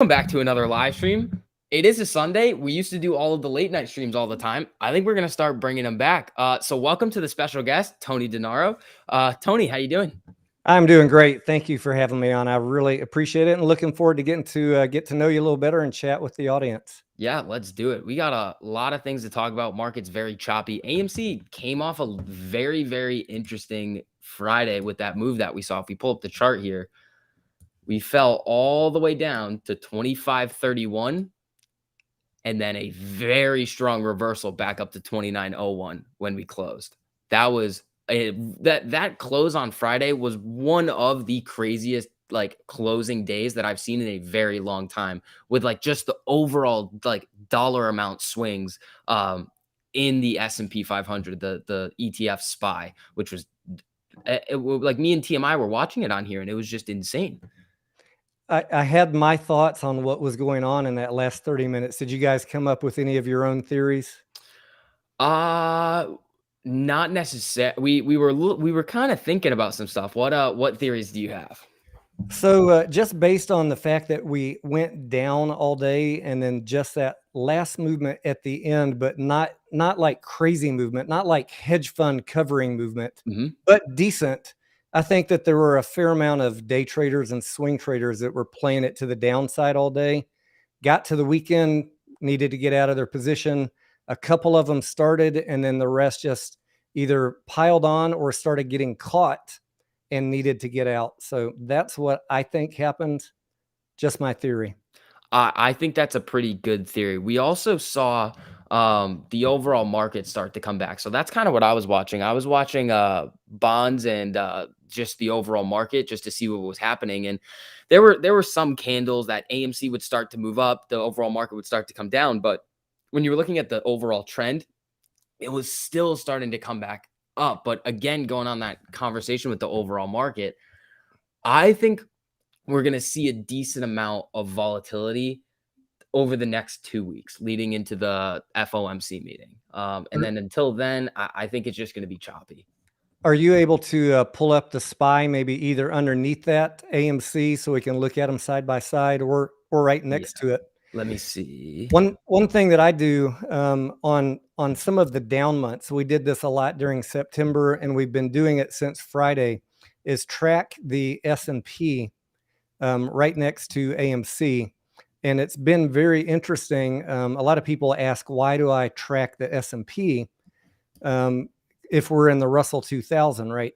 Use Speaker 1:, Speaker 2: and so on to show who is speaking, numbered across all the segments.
Speaker 1: Welcome back to another live stream. It is a Sunday. We used to do all of the late night streams all the time. I think we're gonna start bringing them back. So welcome to the special guest, Tony Denaro. Tony, how you doing?
Speaker 2: I'm doing great. Thank you for having me on. I really appreciate it and looking forward to getting to get to know you a little better and chat with the audience.
Speaker 1: Yeah, let's do it. We got a lot of things to talk about. Market's very choppy. AMC came off a very, very interesting Friday with that move that we saw. If we pull up the chart here, we fell all the way down to 25.31 and then a very strong reversal back up to 29.01 when we closed. That was that close on Friday was one of the craziest closing days that I've seen in a very long time, with just the overall dollar amount swings in the S&P 500, the ETF SPY, which was me and TMI were watching it on here and it was just insane.
Speaker 2: I had my thoughts on what was going on in that last 30 minutes. Did you guys come up with any of your own theories?
Speaker 1: Not necessarily. We were kind of thinking about some stuff. What theories do you have?
Speaker 2: So just based on the fact that we went down all day and then just that last movement at the end, but not like crazy movement, not like hedge fund covering movement, but decent. I think that there were a fair amount of day traders and swing traders that were playing it to the downside all day. Got to the weekend, needed to get out of their position. A couple of them started, and then the rest just either piled on or started getting caught and needed to get out. So that's what I think happened. Just my theory.
Speaker 1: I think that's a pretty good theory. We also saw the overall market start to come back. So that's kind of what I was watching. I was watching bonds and just the overall market just to see what was happening. And there were some candles that AMC would start to move up, the overall market would start to come down. But when you were looking at the overall trend, it was still starting to come back up. But again, going on that conversation with the overall market, I think we're going to see a decent amount of volatility over the next 2 weeks leading into the FOMC meeting. And then until then, I think it's just going to be choppy.
Speaker 2: Are you able to pull up the SPY, maybe either underneath that AMC so we can look at them side by side, or right next to it?
Speaker 1: Let me see.
Speaker 2: One thing that I do on some of the down months, we did this a lot during September, and we've been doing it since Friday, is track the S&P right next to AMC. And it's been very interesting. A lot of people ask, why do I track the S&P if we're in the Russell 2000, right?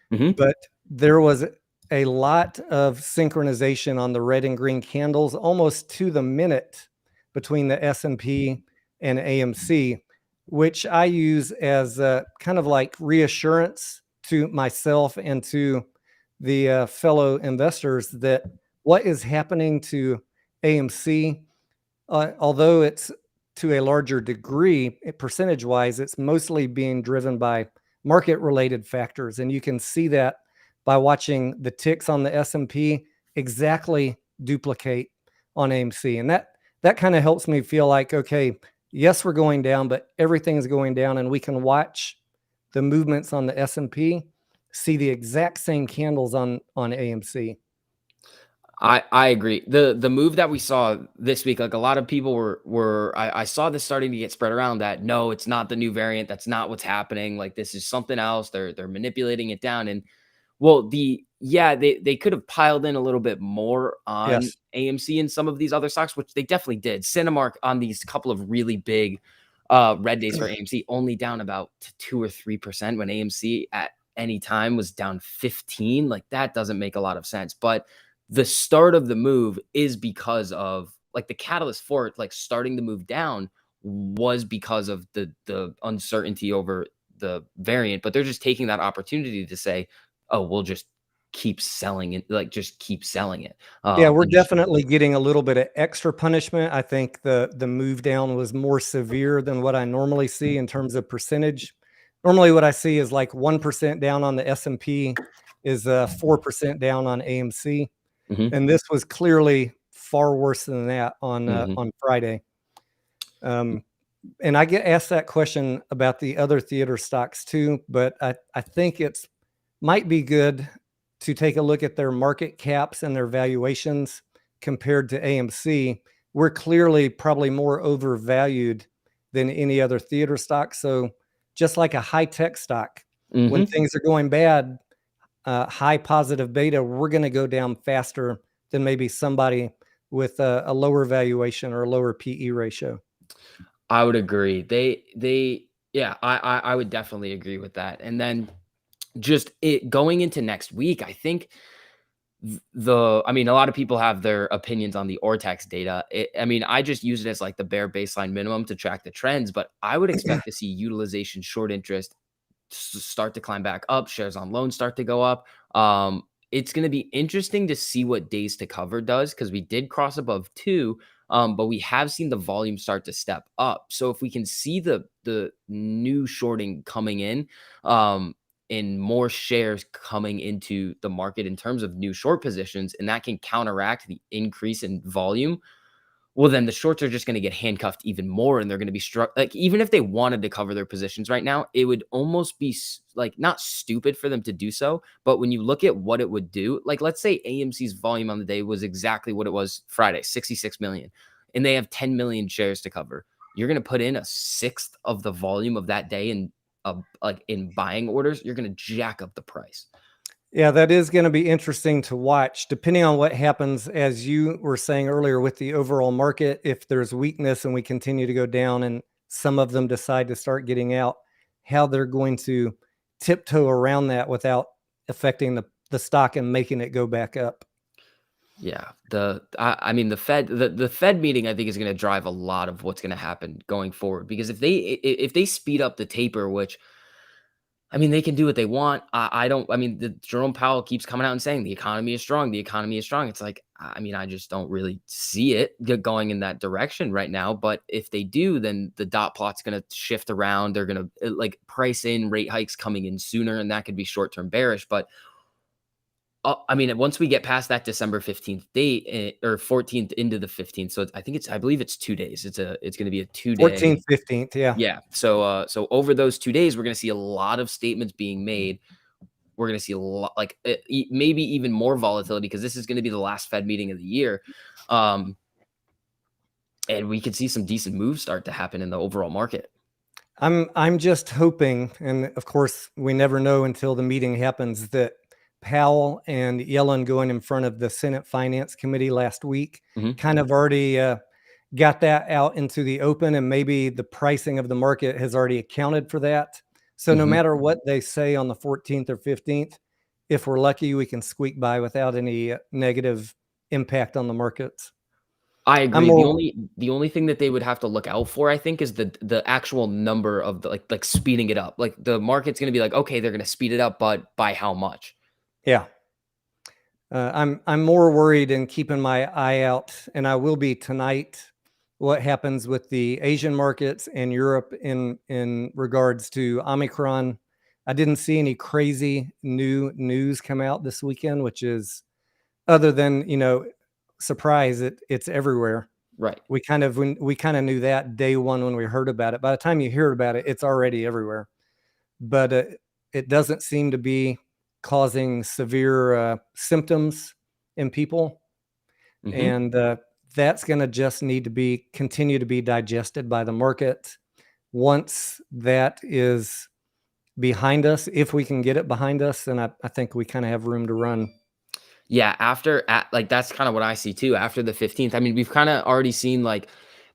Speaker 2: But there was a lot of synchronization on the red and green candles, almost to the minute, between the S&P and AMC, which I use as kind of like reassurance to myself and to the fellow investors that what is happening to AMC, although it's to a larger degree, percentage-wise, it's mostly being driven by market-related factors. And you can see that by watching the ticks on the S&P exactly duplicate on AMC. And that kind of helps me feel like, okay, yes, we're going down, but everything's going down, and we can watch the movements on the S&P, see the exact same candles on AMC.
Speaker 1: I agree. The move that we saw this week, like a lot of people I saw this starting to get spread around that no, it's not the new variant. That's not what's happening. Like this is something else. They're manipulating it down. And well, they could have piled in a little bit more on AMC and some of these other stocks, which they definitely did. Cinemark on these couple of really big red days for AMC only down about 2 or 3% when AMC at any time was down 15. Like that doesn't make a lot of sense. But the start of the move is because of the catalyst for it, starting to move down was because of the uncertainty over the variant. But they're just taking that opportunity to say, oh, we'll just keep selling it, just keep selling it.
Speaker 2: Yeah, we're definitely getting a little bit of extra punishment. I think the move down was more severe than what I normally see in terms of percentage. Normally what I see is 1% down on the S&P is 4% down on AMC. And this was clearly far worse than that on Friday. And I get asked that question about the other theater stocks too, but I think it's might be good to take a look at their market caps and their valuations compared to AMC, we're clearly probably more overvalued than any other theater stock. So just like a high tech stock, when
Speaker 1: Hmm.
Speaker 2: things are going bad, high positive beta, we're going to go down faster than maybe somebody with a lower valuation or a lower PE ratio.
Speaker 1: I would agree. Yeah, I would definitely agree with that. And then just it going into next week, I think I mean, a lot of people have their opinions on the Ortex data. I mean, I just use it as like the bare baseline minimum to track the trends, but I would expect to see utilization, short interest start to climb back up, shares on loan start to go up. It's going to be interesting to see what days to cover does because we did cross above two, but we have seen the volume start to step up. So if we can see the new shorting coming in, and more shares coming into the market in terms of new short positions, and that can counteract the increase in volume, well, then the shorts are just going to get handcuffed even more, and they're going to be struck. Like, even if they wanted to cover their positions right now, it would almost be like not stupid for them to do so. But when you look at what it would do, like, let's say AMC's volume on the day was exactly what it was Friday, 66 million, and they have 10 million shares to cover. You're going to put in a sixth of the volume of that day in like in buying orders. You're going to jack up the price.
Speaker 2: Yeah, that is going to be interesting to watch, depending on what happens, as you were saying earlier, with the overall market. If there's weakness and we continue to go down and some of them decide to start getting out, how they're going to tiptoe around that without affecting the stock and making it go back up.
Speaker 1: Yeah, I mean the Fed meeting I think is going to drive a lot of what's going to happen going forward because if they speed up the taper, which I mean they can do what they want. I don't. I mean Jerome Powell keeps coming out and saying the economy is strong. The economy is strong. It's like I mean I just don't really see it going in that direction right now. But if they do, then the dot plot's going to shift around. They're going to like price in rate hikes coming in sooner, and that could be short term bearish. But I mean, once we get past that December 15th date or 14th into the 15th, so I believe it's 2 days. It's going to be a 2 day.
Speaker 2: 14th, 15th. Yeah.
Speaker 1: Yeah. So over those 2 days, we're going to see a lot of statements being made. We're going to see a lot, like maybe even more volatility because this is going to be the last Fed meeting of the year. Um, and we could see some decent moves start to happen in the overall market.
Speaker 2: I'm just hoping, and of course we never know until the meeting happens, that Powell and Yellen going in front of the Senate Finance Committee last week
Speaker 1: Mhm.
Speaker 2: kind of already got that out into the open, and maybe the pricing of the market has already accounted for that. So no
Speaker 1: Mhm.
Speaker 2: matter what they say on the 14th or 15th, if we're lucky, we can squeak by without any negative impact on the markets.
Speaker 1: I
Speaker 2: I'm
Speaker 1: agree. The
Speaker 2: more,
Speaker 1: only the only thing that they would have to look out for, I think, is the actual number of the like speeding it up. Like the market's gonna be like, okay, they're gonna speed it up, but by how much?
Speaker 2: yeah. I'm more worried and keeping my eye out, and I will be tonight, what happens with the Asian markets and Europe in regards to Omicron. I didn't see any crazy new news come out this weekend, which is other than, surprise, it's everywhere.
Speaker 1: Right.
Speaker 2: We kind of knew that day one when we heard about it. By the time you hear about it, it's already everywhere. But it doesn't seem to be causing severe symptoms in people,
Speaker 1: Mhm.
Speaker 2: and that's going to just need to be continue to be digested by the market. Once that is behind us, if we can get it behind us, then I think we kind of have room to run.
Speaker 1: Yeah, like that's kind of what I see too. After the 15th, I mean, we've kind of already seen like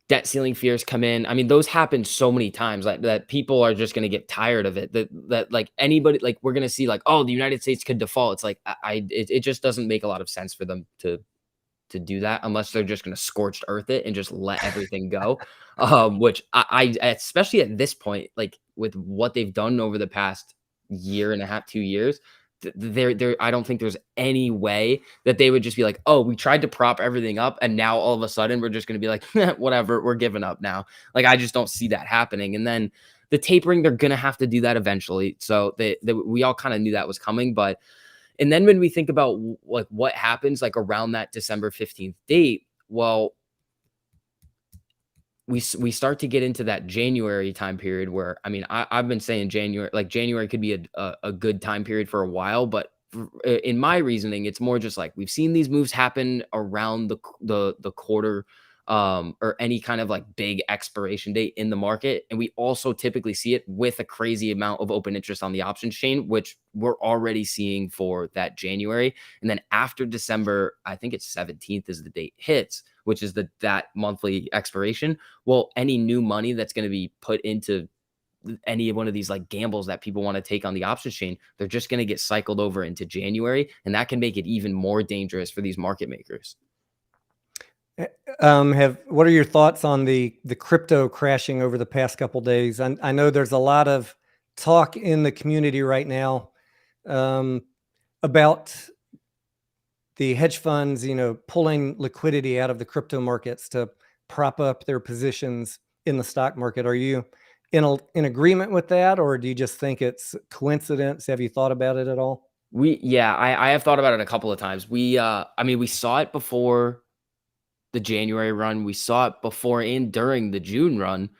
Speaker 1: debt ceiling fears come in. I mean, those happen so many times like that people are just going to get tired of it. That like anybody like we're going to see like, oh, the United States could default. It's like it just doesn't make a lot of sense for them to do that unless they're just going to scorched earth it and just let everything go. Which I especially at this point, like with what they've done over the past year and a half, 2 years, there I don't think there's any way that they would just be like, oh, we tried to prop everything up and now all of a sudden we're just going to be like, whatever, we're giving up now. Like I just don't see that happening. And then the tapering, they're going to have to do that eventually. So we all kind of knew that was coming, but and then when we think about like what happens like around that December 15th date, well, we start to get into that January time period where I mean I've been saying January could be a good time period for a while, but in my reasoning, it's more just like we've seen these moves happen around the quarter, or any kind of like big expiration date in the market, and we also typically see it with a crazy amount of open interest on the options chain, which we're already seeing for that January. And then after December, I think it's 17th is the date hits, which is that monthly expiration. Well, any new money that's going to be put into any one of these like gambles that people want to take on the options chain, they're just going to get cycled over into January, and that can make it even more dangerous for these market makers.
Speaker 2: What are your thoughts on the crypto crashing over the past couple days? I know there's a lot of talk in the community right now um, about the hedge funds, pulling liquidity out of the crypto markets to prop up their positions in the stock market. Are you in agreement with that, or do you just think it's coincidence? Have you thought about it at all?
Speaker 1: Yeah, I have thought about it a couple of times. I mean, we saw it before the January run. We saw it before and during the June run.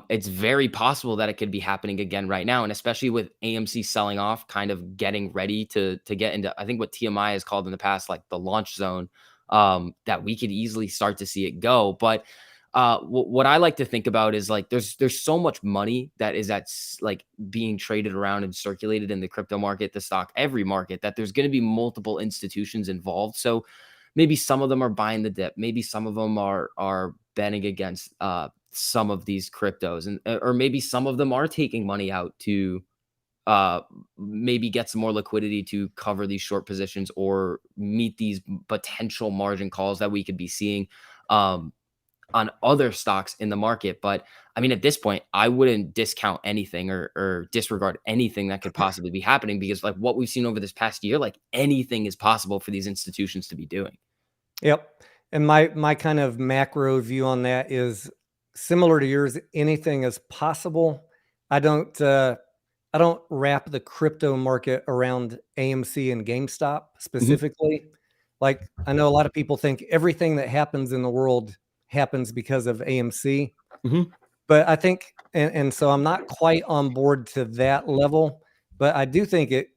Speaker 1: It's very possible that it could be happening again right now, and especially with AMC selling off, kind of getting ready to get into, I think, what TMI has called in the past, like the launch zone. That we could easily start to see it go. But what I like to think about is like there's so much money that is like being traded around and circulated in the crypto market, the stock, every market, that there's going to be multiple institutions involved. So maybe some of them are buying the dip. Maybe some of them are betting against some of these cryptos, and or maybe some of them are taking money out to uh maybe get some more liquidity to cover these short positions or meet these potential margin calls that we could be seeing um on other stocks in the market. But I mean, at this point, I wouldn't discount anything or disregard anything that could possibly be happening, because like what we've seen over this past year, like anything is possible for these institutions to be doing.
Speaker 2: Yep. And my kind of macro view on that is similar to yours. Anything is possible. I don't uh, I don't wrap the crypto market around AMC and GameStop
Speaker 1: Mhm,
Speaker 2: specifically. Like I know a lot of people think everything that happens in the world happens because of AMC,
Speaker 1: mhm.
Speaker 2: but I think, and so I'm not quite on board to that level, but I do think it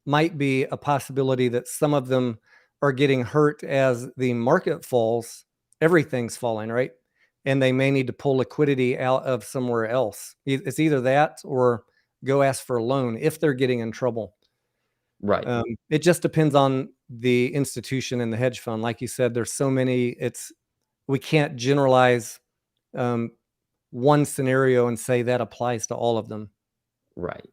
Speaker 2: might be a possibility that some of them are getting hurt as the market falls. Everything's falling, right? And they may need to pull liquidity out of somewhere else. It's either that or go ask for a loan if they're getting in trouble.
Speaker 1: Right.
Speaker 2: It just depends on the institution and the hedge fund. Like you said, there's so many. We can't generalize um, one scenario and say that applies to all of them.
Speaker 1: Right.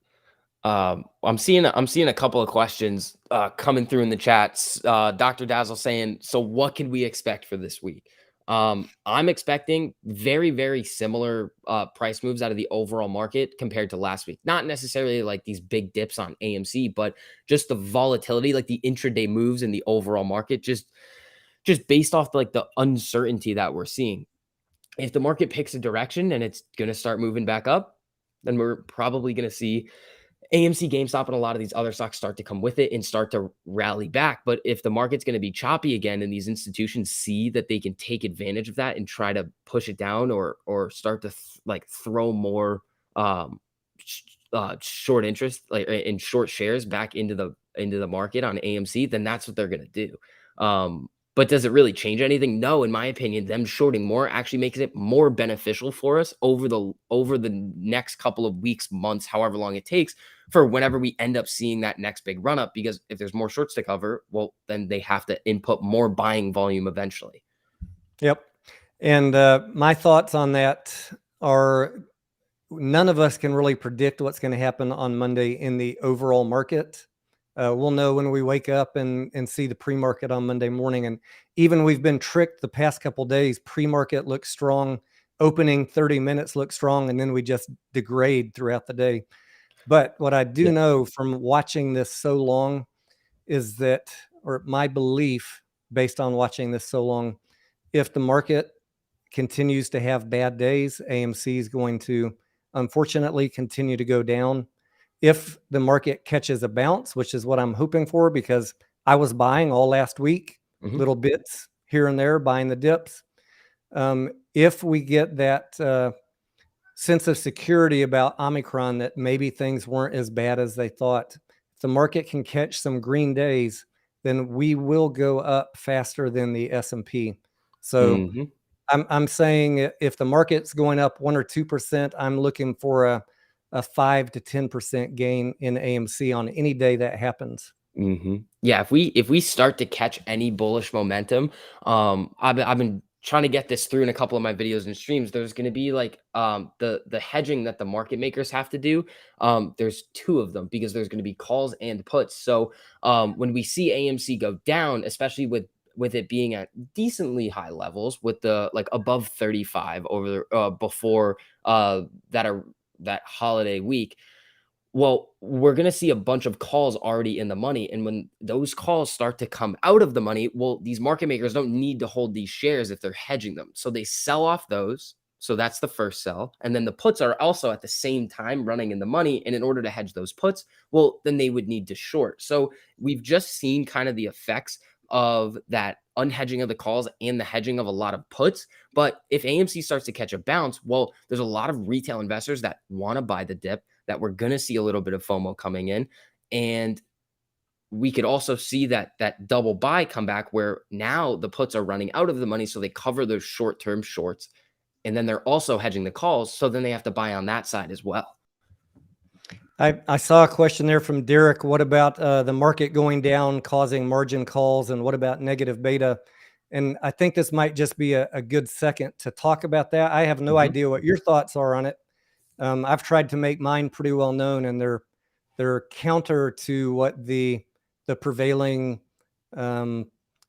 Speaker 1: I'm seeing a couple of questions coming through in the chats. Dr. Dazzle saying, so what can we expect for this week? I'm expecting very, very similar price moves out of the overall market compared to last week. Not necessarily like these big dips on AMC, but just the volatility, like the intraday moves in the overall market, just based off like the uncertainty that we're seeing. If the market picks a direction and it's going to start moving back up, then we're probably going to see AMC, GameStop, and a lot of these other stocks start to come with it and start to rally back. But if the market's going to be choppy again and these institutions see that they can take advantage of that and try to push it down or start to like throw more short interest, like in short shares back into the market on AMC, then that's what they're going to do. But does it really change anything? No, in my opinion, them shorting more actually makes it more beneficial for us over the next couple of weeks, months, however long it takes, for whenever we end up seeing that next big run up. Because if there's more shorts to cover, well, then they have to input more buying volume eventually.
Speaker 2: Yep. And my thoughts on that are none of us can really predict what's going to happen on Monday in the overall market. We'll know when we wake up and see the pre-market on Monday morning. And even we've been tricked the past couple days. Pre-market looks strong, opening 30 minutes looks strong, and then we just degrade throughout the day. But what I do
Speaker 1: Yeah.
Speaker 2: know from watching this so long is that, or my belief based on watching this so long, if the market continues to have bad days, AMC is going to unfortunately continue to go down. If the market catches a bounce, which is what I'm hoping for, because I was buying all last week,
Speaker 1: Mhm.
Speaker 2: little bits here and there, buying the dips. If we get that sense of security about Omicron, that maybe things weren't as bad as they thought, the market can catch some green days, then we will go up faster than the S&P. So
Speaker 1: Mhm.
Speaker 2: I'm saying if the market's going up 1 or 2%, I'm looking for a 5 to 10% gain in AMC on any day that happens.
Speaker 1: Yeah, if we start to catch any bullish momentum, I've been trying to get this through in a couple of my videos and streams. There's going to be like the hedging that the market makers have to do. There's two of them because there's going to be calls and puts. So when we see AMC go down, especially with it being at decently high levels, with the like above 35 over before that are that holiday week, well, we're going to see a bunch of calls already in the money. And when those calls start to come out of the money, well, these market makers don't need to hold these shares if they're hedging them. So they sell off those. So that's the first sell. And then the puts are also at the same time running in the money. And in order to hedge those puts, well, then they would need to short. So we've just seen kind of the effects of that unhedging of the calls and the hedging of a lot of puts. But if AMC starts to catch a bounce, well, there's a lot of retail investors that want to buy the dip, that we're going to see a little bit of FOMO coming in. And we could also see that double buy come back where now the puts are running out of the money. So they cover those short-term shorts. And then they're also hedging the calls. So then they have to buy on that side as well.
Speaker 2: I saw a question there from Derek. What about the market going down, causing margin calls? And what about negative beta? And I think this might just be a good second to talk about that. I have no idea what your thoughts are on it. I've tried to make mine pretty well known, and they're counter to what the prevailing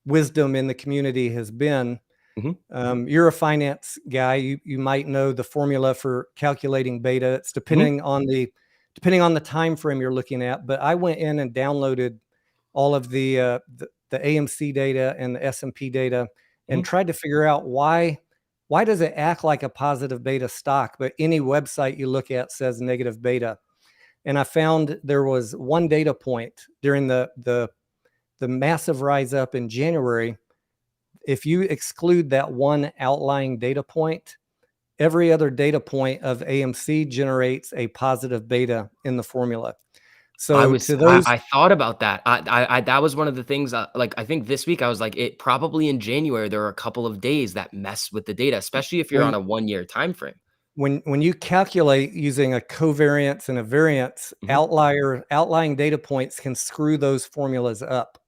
Speaker 2: wisdom in the community has been. You're a finance guy. You might know the formula for calculating beta. It's depending on the time frame you're looking at. But I went in and downloaded all of the AMC data and the S&P data and tried to figure out why does it act like a positive beta stock, but any website you look at says negative beta. And I found there was one data point during the massive rise up in January. If you exclude that one outlying data point, every other data point of AMC generates a positive beta in the formula. So to those,
Speaker 1: I thought about that. That was one of the things, like, I think this week I was like, it probably in January, there are a couple of days that mess with the data, especially if you're on
Speaker 2: when
Speaker 1: a 1 year time frame.
Speaker 2: when you calculate using a covariance and a variance, outlying data points can screw those formulas up.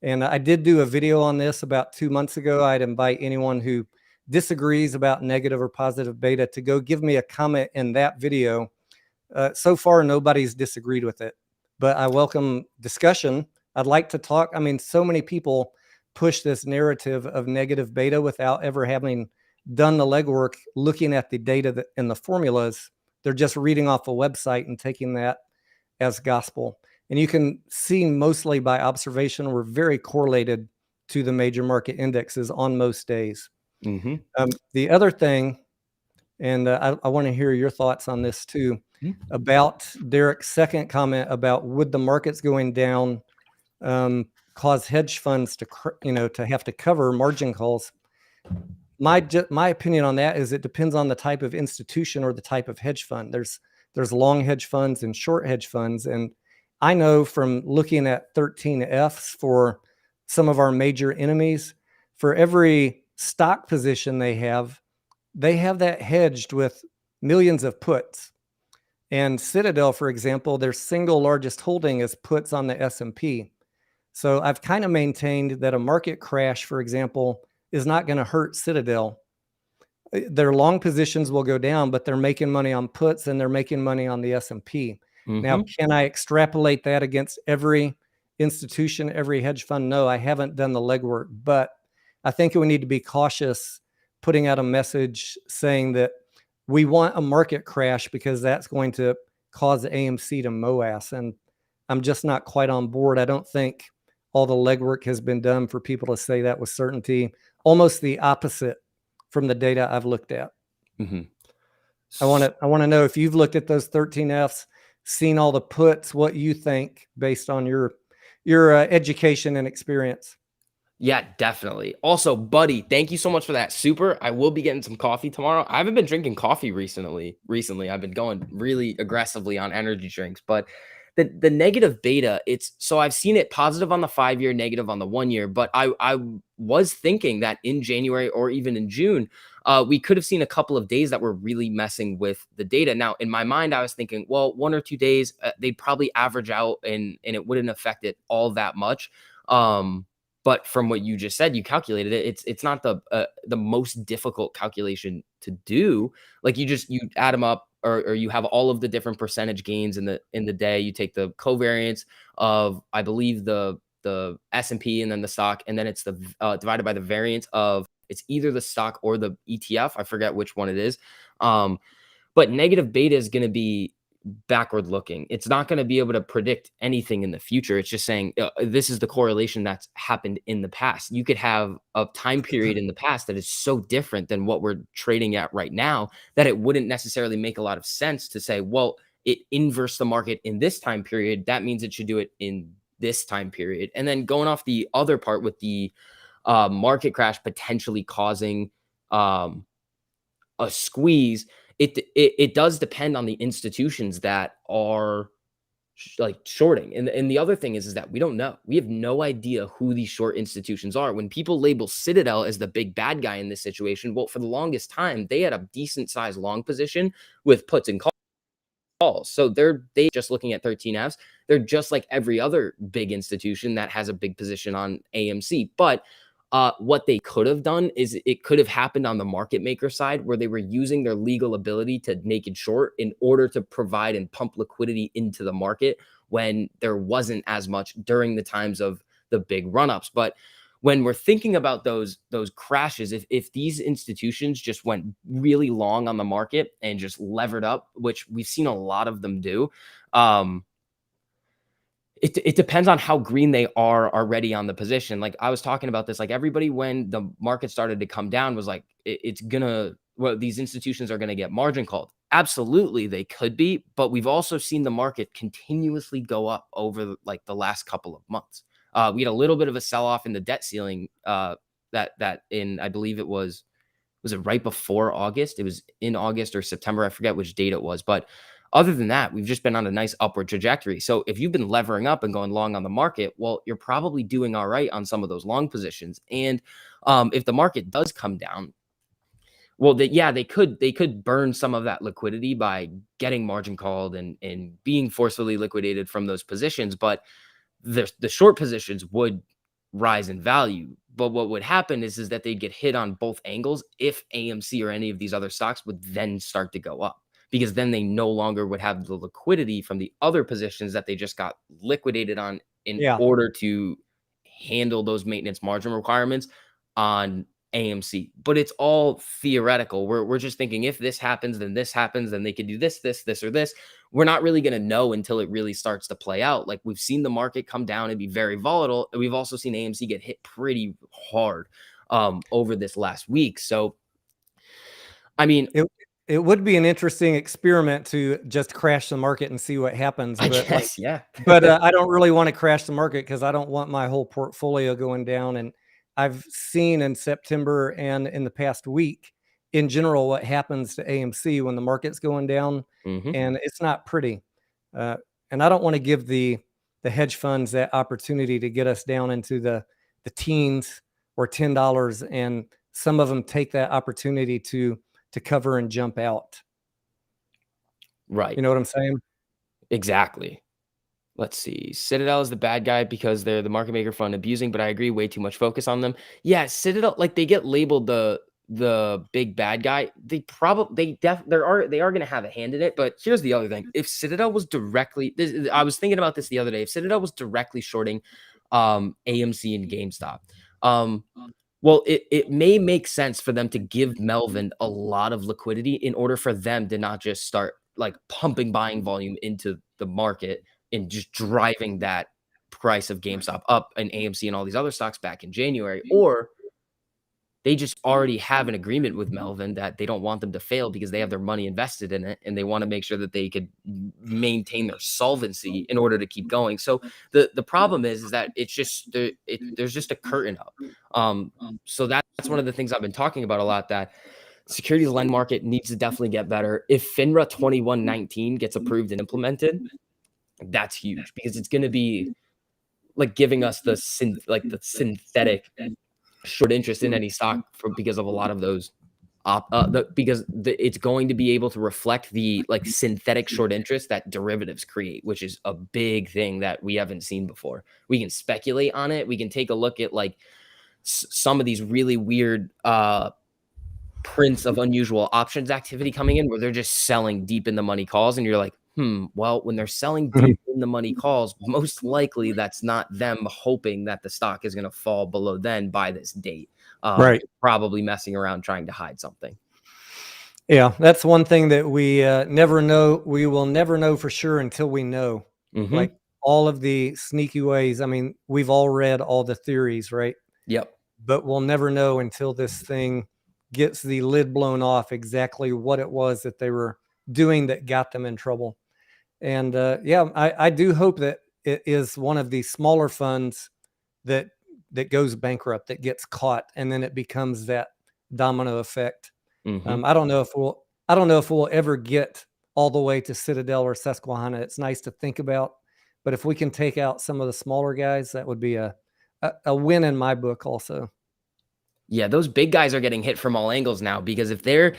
Speaker 2: And I did do a video on this about 2 months ago. I'd invite anyone who disagrees about negative or positive beta to go give me a comment in that video. So far, nobody's disagreed with it, but I welcome discussion. I'd like to talk. I mean, so many people push this narrative of negative beta without ever having done the legwork, looking at the data and the formulas. They're just reading off a website and taking that as gospel. And you can see mostly by observation, we're very correlated to the major market indexes on most days. The other thing, and I want to hear your thoughts on this too, about Derek's second comment about would the markets going down cause hedge funds to have to cover margin calls. My opinion on that is it depends on the type of institution or the type of hedge fund. There's long hedge funds and short hedge funds, and I know from looking at 13Fs for some of our major enemies, for every stock position they have that hedged with millions of puts. And Citadel, for example, their single largest holding is puts on the S&P. So I've kind of maintained that a market crash, for example, is not going to hurt Citadel. Their long positions will go down, but they're making money on puts and they're making money on the S&P. Now, can I extrapolate that against every institution, every hedge fund? No, I haven't done the legwork, but I think we need to be cautious putting out a message saying that we want a market crash because that's going to cause AMC to MOAS. And I'm just not quite on board. I don't think all the legwork has been done for people to say that with certainty. Almost the opposite from the data I've looked at. I want to know if you've looked at those 13Fs, seen all the puts, what you think based on your education and experience.
Speaker 1: Yeah, definitely. Also, buddy, thank you so much for that. Super. I will be getting some coffee tomorrow. I haven't been drinking coffee recently. I've been going really aggressively on energy drinks, but the negative beta, it's so I've seen it positive on the 5-year, negative on the 1-year, but I was thinking that in January or even in June, we could have seen a couple of days that were really messing with the data. Now, in my mind, I was thinking, well, 1 or 2 days, they'd probably average out and it wouldn't affect it all that much. But from what you just said, you calculated it. It's not the most difficult calculation to do. Like you add them up, or you have all of the different percentage gains in the day. You take the covariance of, I believe, the S&P and then the stock, and then it's the divided by the variance of, it's either the stock or the ETF. I forget which one it is. But negative beta is going to be backward looking. It's not going to be able to predict anything in the future. It's just saying this is the correlation that's happened in the past. You could have a time period in the past that is so different than what we're trading at right now that it wouldn't necessarily make a lot of sense to say, well, it inversed the market in this time period. That means it should do it in this time period. And then going off the other part with the market crash potentially causing a squeeze, it does depend on the institutions that are like shorting. And the other thing is that we don't know. We have no idea who these short institutions are. When people label Citadel as the big bad guy in this situation, well, for the longest time, they had a decent sized long position with puts and calls. So they just looking at 13Fs. They're just like every other big institution that has a big position on AMC. But what they could have done is it could have happened on the market maker side, where they were using their legal ability to naked short in order to provide and pump liquidity into the market when there wasn't as much during the times of the big run-ups. But when we're thinking about those crashes, if these institutions just went really long on the market and just levered up, which we've seen a lot of them do, it depends on how green they are already on the position. Like I was talking about this, like everybody, when the market started to come down, was like, these institutions are gonna get margin called. Absolutely, they could be, but we've also seen the market continuously go up over like the last couple of months. We had a little bit of a sell off in the debt ceiling. That in, I believe it was it right before August? It was in August or September. I forget which date it was, but other than that, we've just been on a nice upward trajectory. So if you've been levering up and going long on the market, well, you're probably doing all right on some of those long positions. And if the market does come down, well, they could burn some of that liquidity by getting margin called and being forcefully liquidated from those positions. But the short positions would rise in value. But what would happen is that they'd get hit on both angles if AMC or any of these other stocks would then start to go up, because then they no longer would have the liquidity from the other positions that they just got liquidated on in
Speaker 2: Yeah.
Speaker 1: order to handle those maintenance margin requirements on AMC. But it's all theoretical. We're just thinking, if this happens, then they could do this, or this. We're not really going to know until it really starts to play out. Like we've seen the market come down and be very volatile. And we've also seen AMC get hit pretty hard over this last week. So, I mean,
Speaker 2: It would be an interesting experiment to just crash the market and see what happens.
Speaker 1: I
Speaker 2: But like,
Speaker 1: guess, yeah.
Speaker 2: I don't really want to crash the market because I don't want my whole portfolio going down. And I've seen in September and in the past week, in general, what happens to AMC when the market's going down,
Speaker 1: Hmm.
Speaker 2: and it's not pretty. Uh, and I don't want to give the hedge funds that opportunity to get us down into the teens or $10, and some of them take that opportunity to cover and jump out.
Speaker 1: Right.
Speaker 2: You know what I'm saying?
Speaker 1: Exactly. Let's see. Citadel is the bad guy because they're the market maker fund abusing, but I agree, way too much focus on them. Yeah, Citadel, like they get labeled the big bad guy. They are going to have a hand in it, but here's the other thing. If Citadel was directly I was thinking about this the other day. If Citadel was directly shorting AMC and GameStop, well, it may make sense for them to give Melvin a lot of liquidity in order for them to not just start like pumping buying volume into the market and just driving that price of GameStop up and AMC and all these other stocks back in January. Or they just already have an agreement with Melvin that they don't want them to fail because they have their money invested in it and they want to make sure that they could maintain their solvency in order to keep going. So the problem is that it's just there's just a curtain up. So that's one of the things I've been talking about a lot, that securities lend market needs to definitely get better. If FINRA 2119 gets approved and implemented, That's huge because it's going to be like giving us the synthetic short interest in any stock because of a lot of those it's going to be able to reflect the like synthetic short interest that derivatives create, which is a big thing that we haven't seen before. We can speculate on it. We can take a look at like some of these really weird prints of unusual options activity coming in where they're just selling deep in the money calls, and you're like, well, when they're selling deep in the money calls, most likely that's not them hoping that the stock is going to fall below then by this date.
Speaker 2: Right.
Speaker 1: Probably messing around trying to hide something.
Speaker 2: Yeah, that's one thing that we never know. We will never know for sure until we know. Like all of the sneaky ways. I mean, we've all read all the theories, right?
Speaker 1: Yep.
Speaker 2: But we'll never know until this thing gets the lid blown off exactly what it was that they were doing that got them in trouble. And yeah, I do hope that it is one of the smaller funds that goes bankrupt, that gets caught, and then it becomes that domino effect. I don't know if we'll ever get all the way to Citadel or Susquehanna. It's nice to think about, but if we can take out some of the smaller guys, that would be a win in my book also.
Speaker 1: Yeah, those big guys are getting hit from all angles now because if their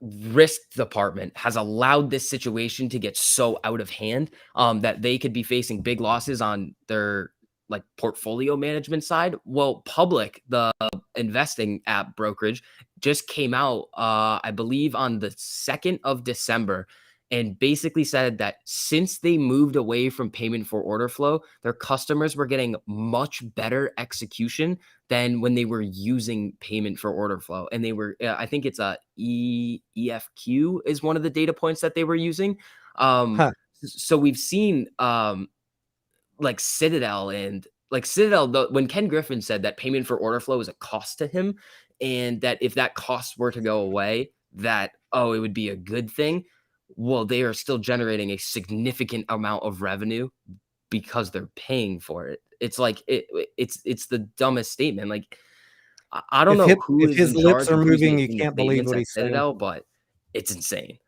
Speaker 1: risk department has allowed this situation to get so out of hand that they could be facing big losses on their like portfolio management side. Well, Public, the investing app brokerage, just came out, I believe, on the 2nd of December, and basically said that since they moved away from payment for order flow, their customers were getting much better execution than when they were using payment for order flow. And they were, I think it's a EFQ is one of the data points that they were using. So we've seen like Citadel, when Ken Griffin said that payment for order flow is a cost to him, and that if that cost were to go away, that, it would be a good thing. Well, they are still generating a significant amount of revenue because they're paying for it. It's like it's the dumbest statement. Like I don't know who
Speaker 2: If
Speaker 1: is
Speaker 2: his
Speaker 1: in
Speaker 2: lips
Speaker 1: charge
Speaker 2: are
Speaker 1: of who's
Speaker 2: moving, you
Speaker 1: making the
Speaker 2: can't believe
Speaker 1: statements
Speaker 2: what
Speaker 1: at
Speaker 2: he's saying.
Speaker 1: Citadel, but it's insane.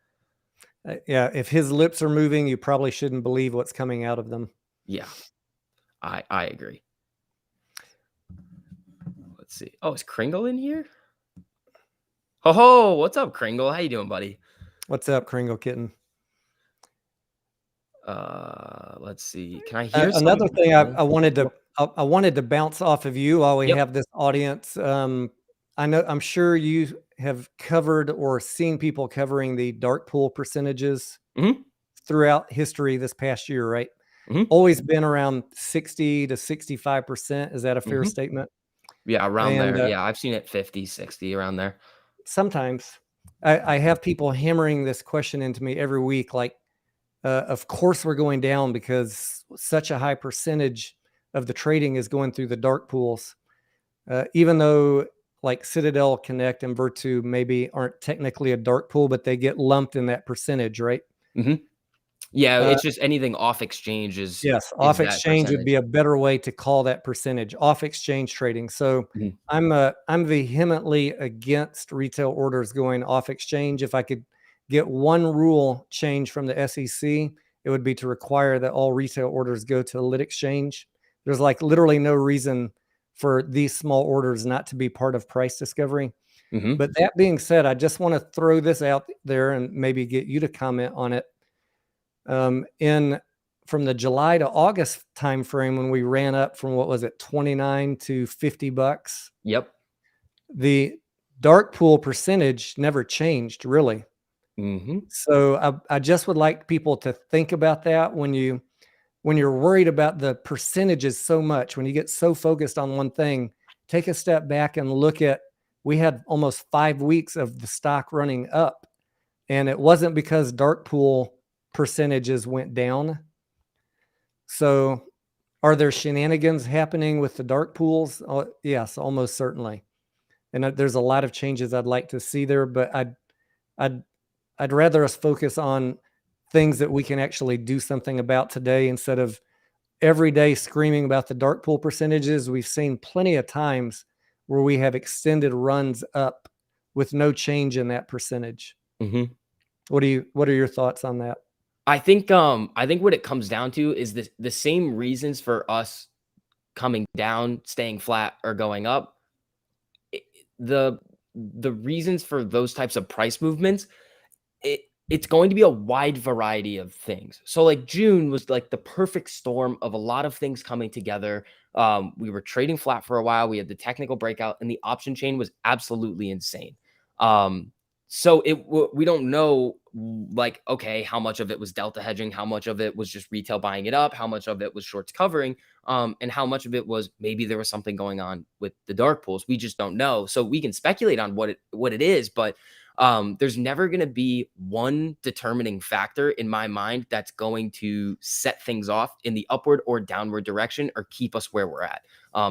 Speaker 2: Yeah, if his lips are moving, you probably shouldn't believe what's coming out of them.
Speaker 1: Yeah, I agree. Let's see. Oh, is Kringle in here? Ho, what's up, Kringle? How you doing, buddy?
Speaker 2: What's up, Kringle Kitten?
Speaker 1: Let's see. Can I hear
Speaker 2: another
Speaker 1: something?
Speaker 2: thing I wanted to bounce off of you while we
Speaker 1: Yep.
Speaker 2: have this audience. I'm sure you have covered or seen people covering the dark pool percentages throughout history this past year, right? Always been around 60 to 65%. Is that a fair statement?
Speaker 1: Yeah, around
Speaker 2: And
Speaker 1: there. Yeah, I've seen it 50, 60 around there.
Speaker 2: sometimes I have people hammering this question into me every week, like, of course we're going down because such a high percentage of the trading is going through the dark pools. Even though like Citadel, Connect, and Virtu maybe aren't technically a dark pool, but they get lumped in that percentage, right?
Speaker 1: Yeah, it's just anything off exchange is
Speaker 2: off
Speaker 1: that
Speaker 2: exchange would be
Speaker 1: percentage.
Speaker 2: a better way to call that percentage, off exchange trading. So I'm vehemently against retail orders going off exchange. If I could get one rule change from the SEC, it would be to require that all retail orders go to a lit exchange. There's like literally no reason for these small orders not to be part of price discovery. But that being said, I just want to throw this out there and maybe get you to comment on it. From the July to August timeframe, when we ran up from, what was it, 29 to $50,
Speaker 1: Yep.
Speaker 2: the dark pool percentage never changed really. So I just would like people to think about that when you're worried about the percentages so much, when you get so focused on one thing, take a step back and look at, we had almost 5 weeks of the stock running up, and it wasn't because dark pool percentages went down. So are there shenanigans happening with the dark pools? Yes, almost certainly. And there's a lot of changes I'd like to see there, but I'd rather us focus on things that we can actually do something about today instead of every day screaming about the dark pool percentages. We've seen plenty of times where we have extended runs up with no change in that percentage. What are your thoughts on that?
Speaker 1: I think what it comes down to is the same reasons for us coming down, staying flat, or going up. I the the reasons for those types of price movements, it's going to be a wide variety of things. So like June was like the perfect storm of a lot of things coming together. We were trading flat for a while. We had the technical breakout, and the option chain was absolutely insane. Um, so we don't know like okay how much of it was delta hedging, how much of it was just retail buying it up, how much of it was shorts covering, and how much of it was maybe there was something going on with the dark pools. We just don't know. So we can speculate on what it is, but there's never going to be one determining factor in my mind that's going to set things off in the upward or downward direction or keep us where we're at.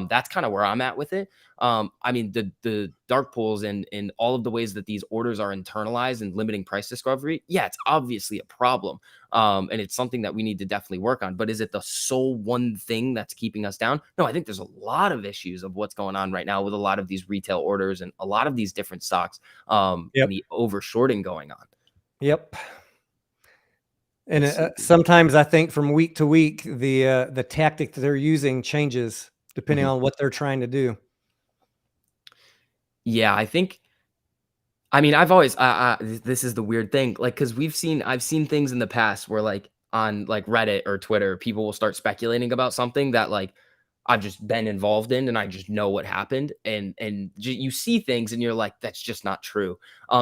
Speaker 1: That's kind of where I'm at with it. I mean, the dark pools and all of the ways that these orders are internalized and limiting price discovery, yeah, it's obviously a problem. And it's something that we need to definitely work on. But is it the sole one thing that's keeping us down? No, I think there's a lot of issues of what's going on right now with a lot of these retail orders and a lot of these different stocks, and
Speaker 2: Yep.
Speaker 1: the over shorting going on.
Speaker 2: Yep. And
Speaker 1: Let's see.
Speaker 2: sometimes I think from week to week, the tactic that they're using changes depending
Speaker 1: Mhm.
Speaker 2: on what they're trying to do.
Speaker 1: Yeah, I think I mean, I've always this is the weird thing, like, because I've seen things in the past where, like, on, like, Reddit or Twitter, people will start speculating about something that, like, I've just been involved in, and I just know what happened, and you see things, and you're like, "That's just not true."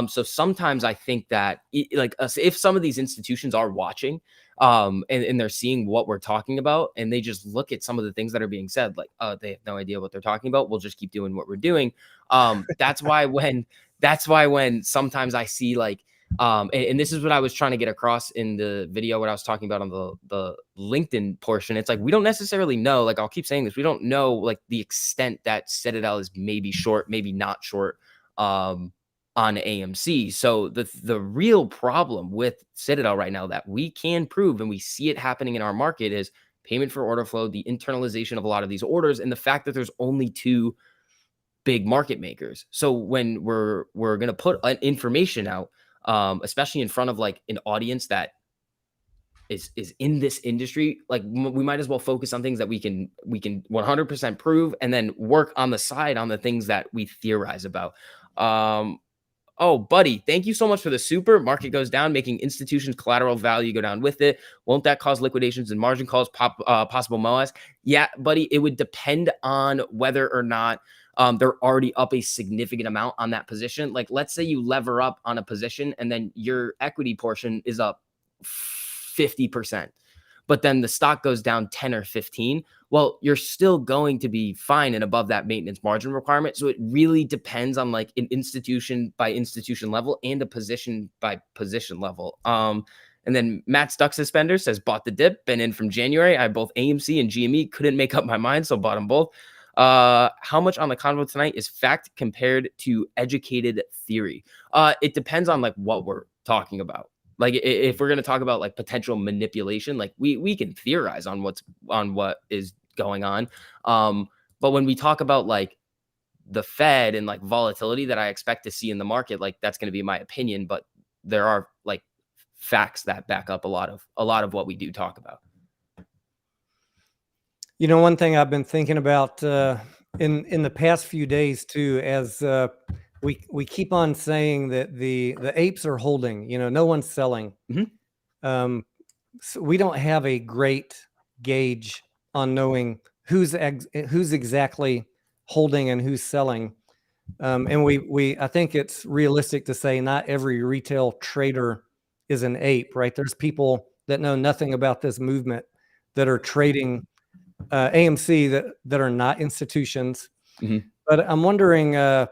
Speaker 1: So sometimes I think that, like, if some of these institutions are watching, and they're seeing what we're talking about, and they just look at some of the things that are being said, like, they have no idea what they're talking about. We'll just keep doing what we're doing. That's why when sometimes I see like and this is what I was trying to get across in the video what I was talking about on the LinkedIn portion. It's like we don't necessarily know, like I'll keep saying this, we don't know like the extent that Citadel is maybe short, maybe not short on AMC. So the real problem with Citadel right now that we can prove and we see it happening in our market is payment for order flow, the internalization of a lot of these orders, and the fact that there's only two big market makers. So when we're gonna put information out, especially in front of like an audience that is in this industry, like we might as well focus on things that we can 100% prove, and then work on the side on the things that we theorize about. Um, Oh, buddy, thank you so much for the super. Market goes down, making institutions' collateral value go down with it. Won't that cause liquidations and margin calls, possible MOAs? Yeah, buddy, it would depend on whether or not they're already up a significant amount on that position. Like, let's say you lever up on a position and then your equity portion is up 50%, but then the stock goes down 10 or 15. Well, you're still going to be fine and above that maintenance margin requirement. So it really depends on like an institution by institution level and a position by position level. And then Matt Stuck Suspender says, bought the dip, been in from January. I have both AMC and GME, couldn't make up my mind, so bought them both. How much on the convo tonight is fact compared to educated theory? It depends on like what we're talking about. Like if we're going to talk about like potential manipulation, like we can theorize on what is going on. But when we talk about like the Fed and like volatility that I expect to see in the market, like that's going to be my opinion, but there are like facts that back up a lot of what we do talk about.
Speaker 2: You know, one thing I've been thinking about in the past few days too, as we keep on saying that the apes are holding, you know, no one's selling.
Speaker 1: Mhm.
Speaker 2: So we don't have a great gauge on knowing who's exactly holding and who's selling. And I think it's realistic to say not every retail trader is an ape, right? There's people that know nothing about this movement that are trading AMC that are not institutions.
Speaker 1: Mhm.
Speaker 2: But I'm wondering about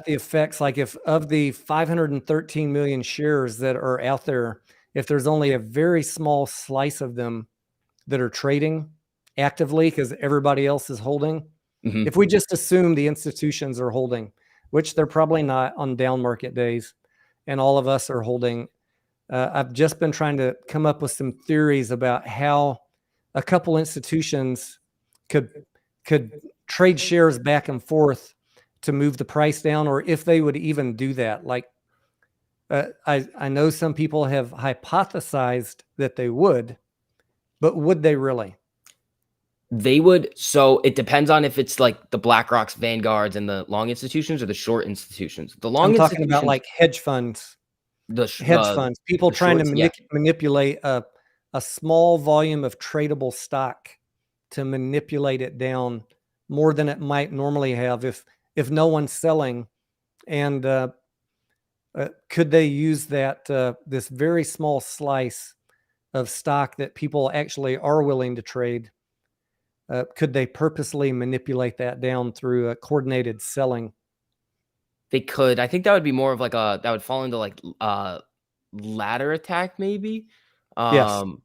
Speaker 2: the effects, like if of the 513 million shares that are out there, if there's only a very small slice of them that are trading actively because everybody else is holding.
Speaker 1: Mhm.
Speaker 2: If we just assume the institutions are holding, which they're probably not on down market days, and all of us are holding, I've just been trying to come up with some theories about how a couple institutions could could trade shares back and forth to move the price down, or if they would even do that. Like I know some people have hypothesized that they would, but would they really?
Speaker 1: They would. So it depends on if it's like the BlackRocks, Vanguards, and the long institutions or the short institutions. The long
Speaker 2: I'm talking about
Speaker 1: institutions,
Speaker 2: like hedge funds,
Speaker 1: the sh-
Speaker 2: people
Speaker 1: the
Speaker 2: trying to
Speaker 1: shorts, yeah,
Speaker 2: manipulate a small volume of tradable stock to manipulate it down more than it might normally have if no one's selling. And could they use that this very small slice of stock that people actually are willing to trade? Could they purposely manipulate that down through coordinated selling?
Speaker 1: they could. I think that would be more of like a that would fall into like ladder attack maybe.
Speaker 2: Yes.
Speaker 1: Um,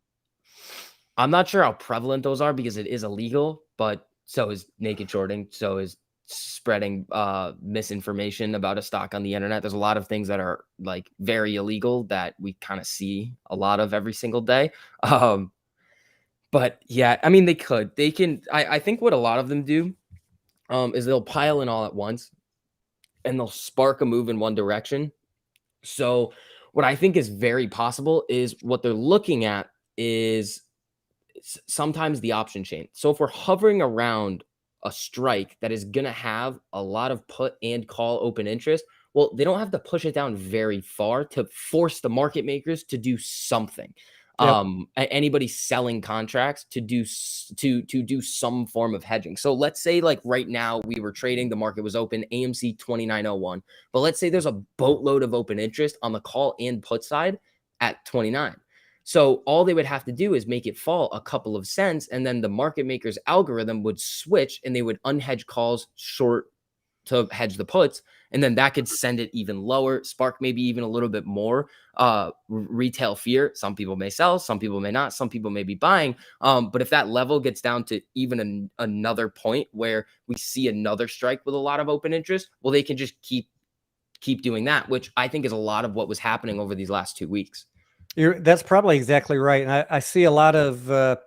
Speaker 1: I'm not sure how prevalent those are because it is illegal, but so is naked shorting, so is spreading misinformation about a stock on the internet. There's a lot of things that are like very illegal that we kind of see a lot of every single day. Um, but yeah, I mean they could. They can I think what a lot of them do is they'll pile in all at once and they'll spark a move in one direction. So what I think is very possible is what they're looking at is sometimes the option chain. So if we're hovering around a strike that is going to have a lot of put and call open interest, well, they don't have to push it down very far to force the market makers to do something.
Speaker 2: Yep.
Speaker 1: Anybody selling contracts to to do some form of hedging. So let's say like right now we were trading, the market was open, AMC 2901, but let's say there's a boatload of open interest on the call and put side at 29. So all they would have to do is make it fall a couple of cents, and then the market maker's algorithm would switch and they would unhedge calls short to hedge the puts, and then that could send it even lower, spark maybe even a little bit more retail fear. Some people may sell, some people may not, some people may be buying. But if that level gets down to even another point where we see another strike with a lot of open interest, well, they can just keep doing that, which I think is a lot of what was happening over these last 2 weeks.
Speaker 2: That's probably exactly right. And I see a lot of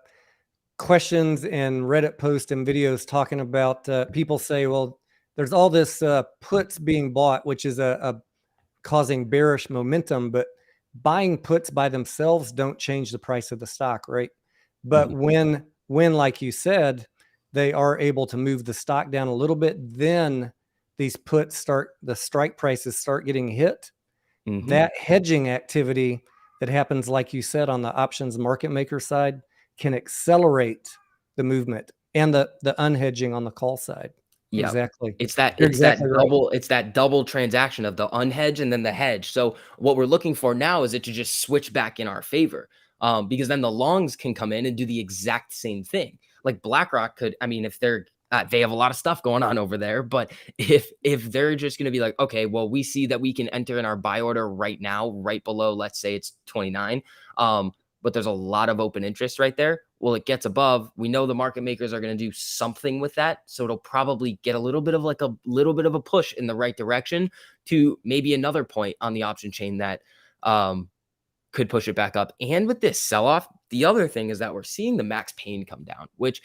Speaker 2: questions and Reddit posts and videos talking about people say, well, there's all this puts being bought, which is a causing bearish momentum, but buying puts by themselves don't change the price of the stock, right? But
Speaker 1: Mhm.
Speaker 2: when like you said, they are able to move the stock down a little bit, then these puts start the strike prices start getting hit.
Speaker 1: Mhm.
Speaker 2: That hedging activity that happens, like you said, on the options market maker side can accelerate the movement and the unhedging on the call side.
Speaker 1: Yeah.
Speaker 2: Exactly.
Speaker 1: It's that
Speaker 2: You're
Speaker 1: it's that
Speaker 2: exactly right.
Speaker 1: double it's that double transaction of the unhedge and then the hedge. So what we're looking for now is it to just switch back in our favor. Because then the longs can come in and do the exact same thing. Like BlackRock could, I mean, if they have a lot of stuff going on over there, but if they're just going to be like, okay, well, we see that we can enter in our buy order right now, right below, let's say it's 29. But there's a lot of open interest right there. Well, it gets above. We know the market makers are going to do something with that. So it'll probably get a little bit of a push in the right direction to maybe another point on the option chain that could push it back up. And with this sell off, the other thing is that we're seeing the max pain come down, which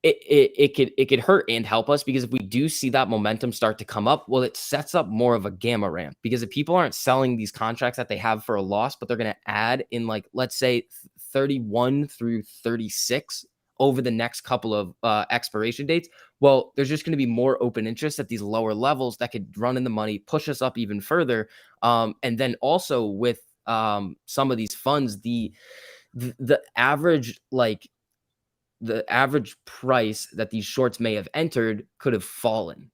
Speaker 1: it could hurt and help us because if we do see that momentum start to come up, well, it sets up more of a gamma ramp because if people aren't selling these contracts that they have for a loss, but they're going to add in like, let's say 31 through 36 over the next couple of expiration dates, well, there's just going to be more open interest at these lower levels that could run in the money, push us up even further. And then also with some of these funds, the average the average price that these shorts may have entered could have fallen.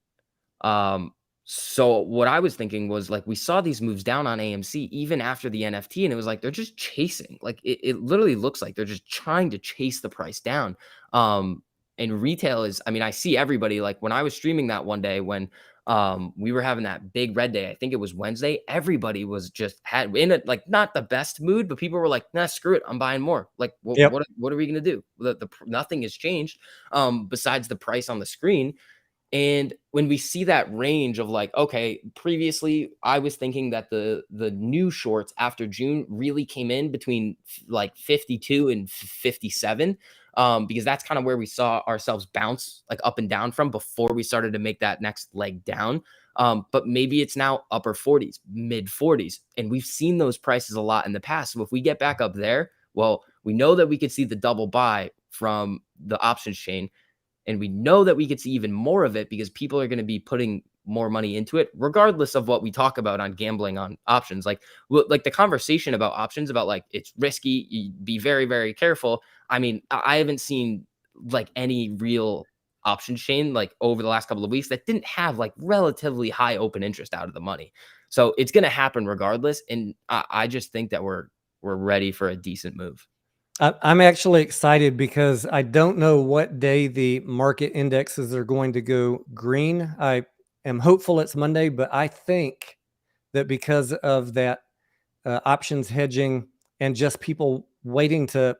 Speaker 1: Um, so what I was thinking was like we saw these moves down on AMC even after the NFT, and it was like they're just chasing. Like it literally looks like they're just trying to chase the price down. And retail is, I mean, I see everybody like when I was streaming that one day when we were having that big red day, I think it was Wednesday, everybody was just had in it like not the best mood, but people were like, nah, screw it, I'm buying more. Like
Speaker 2: Yep.
Speaker 1: what are we gonna do? The nothing has changed besides the price on the screen. And when we see that range of like, okay, previously I was thinking that the new shorts after June really came in between like 52 and 57, because that's kind of where we saw ourselves bounce like up and down from before we started to make that next leg down. But maybe it's now upper 40s, mid 40s, and we've seen those prices a lot in the past. So if we get back up there, well, we know that we could see the double buy from the options chain, and we know that we could see even more of it because people are going to be putting more money into it, regardless of what we talk about on gambling on options. Like the conversation about options, about like it's risky, you be very, very careful. I mean, I haven't seen like any real option chain like over the last couple of weeks that didn't have like relatively high open interest out of the money. So it's going to happen regardless. And I just think that we're ready for a decent move.
Speaker 2: I'm actually excited because I don't know what day the market indexes are going to go green. I am hopeful it's Monday, but I think that because of that options hedging and just people waiting to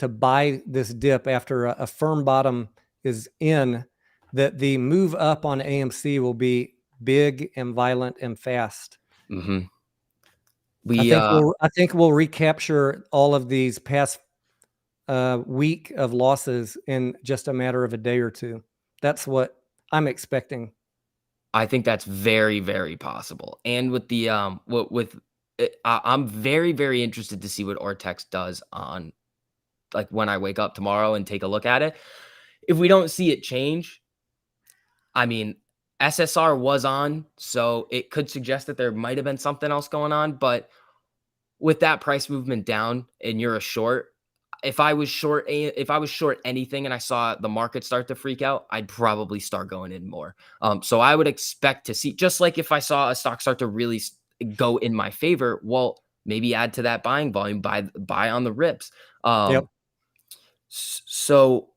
Speaker 2: buy this dip after a firm bottom is in, that the move up on AMC will be big and violent and fast.
Speaker 1: Hmm.
Speaker 2: I
Speaker 1: We
Speaker 2: think we'll recapture all of these past week of losses in just a matter of a day or two. That's what I'm expecting.
Speaker 1: I think that's very, very possible. And with the with I'm very, very interested to see what Ortex does on like when I wake up tomorrow and take a look at it. If we don't see it change, I mean, SSR was on, so it could suggest that there might have been something else going on. But with that price movement down and you're a short, if I was short anything and I saw the market start to freak out, I'd probably start going in more. So I would expect to see, just like if I saw a stock start to really go in my favor, well, maybe add to that buying volume, buy on the rips.
Speaker 2: Yep.
Speaker 1: Um, so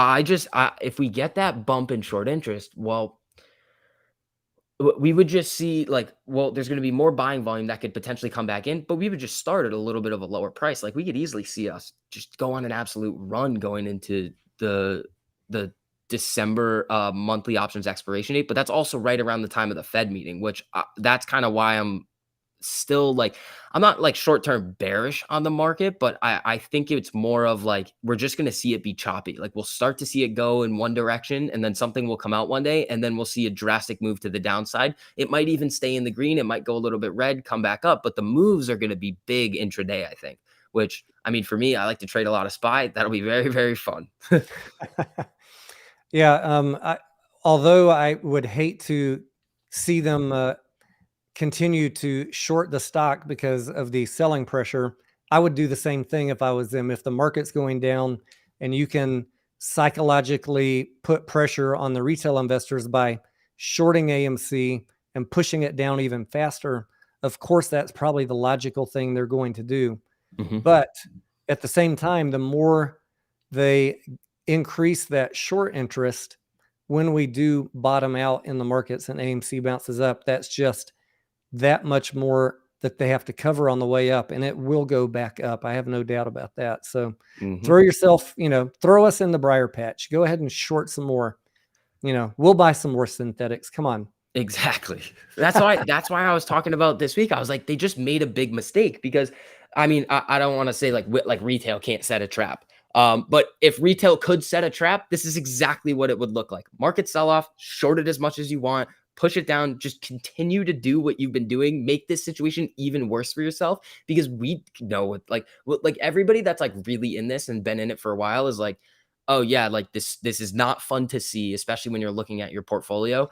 Speaker 1: if we get that bump in short interest, well, we would just see like, well, there's going to be more buying volume that could potentially come back in, but we would just start at a little bit of a lower price. Like we could easily see us just go on an absolute run going into the December monthly options expiration date. But that's also right around the time of the Fed meeting, which that's kind of why I'm still like, I'm not like short term bearish on the market, but I think it's more of like we're just going to see it be choppy. Like we'll start to see it go in one direction and then something will come out one day and then we'll see a drastic move to the downside. It might even stay in the green, it might go a little bit red, come back up, but the moves are going to be big intraday, I think. Which, I mean, for me, I like to trade a lot of SPY. That'll be very, very fun.
Speaker 2: Yeah. Although I would hate to see them continue to short the stock because of the selling pressure, I would do the same thing if I was them. If the market's going down and you can psychologically put pressure on the retail investors by shorting AMC and pushing it down even faster, of course, that's probably the logical thing they're going to do.
Speaker 1: Mhm.
Speaker 2: But at the same time, the more they increase that short interest, when we do bottom out in the markets and AMC bounces up, that's just that much more that they have to cover on the way up, and it will go back up. I have no doubt about that. So
Speaker 1: Mhm.
Speaker 2: throw yourself, throw us in the briar patch. Go ahead and short some more. We'll buy some more synthetics. Come on.
Speaker 1: Exactly. That's why I was talking about this week. I was like, they just made a big mistake because I mean, I don't want to say like retail can't set a trap. But if retail could set a trap, this is exactly what it would look like. Market sell off, short it as much as you want, push it down, just continue to do what you've been doing, make this situation even worse for yourself because we know like everybody that's like really in this and been in it for a while is like, oh yeah, like this is not fun to see, especially when you're looking at your portfolio.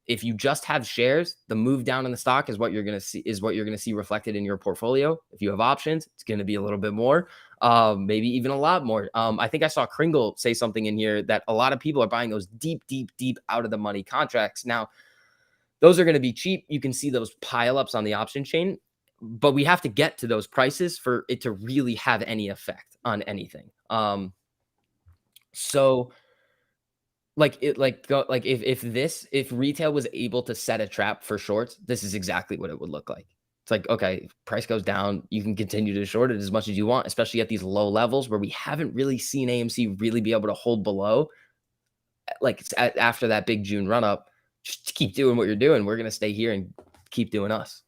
Speaker 1: If you just have shares, the move down in the stock is what you're going to see reflected in your portfolio. If you have options, it's going to be a little bit more, maybe even a lot more. I think I saw Kringle say something in here that a lot of people are buying those deep, deep, deep out of the money contracts. Now, those are going to be cheap. You can see those pile ups on the option chain, but we have to get to those prices for it to really have any effect on anything. So like it like go like if retail was able to set a trap for shorts, this is exactly what it would look like. It's like, okay, if price goes down, you can continue to short it as much as you want, especially at these low levels where we haven't really seen AMC really be able to hold below. like after that big June run up, just keep doing what you're doing. We're gonna stay here and keep doing us.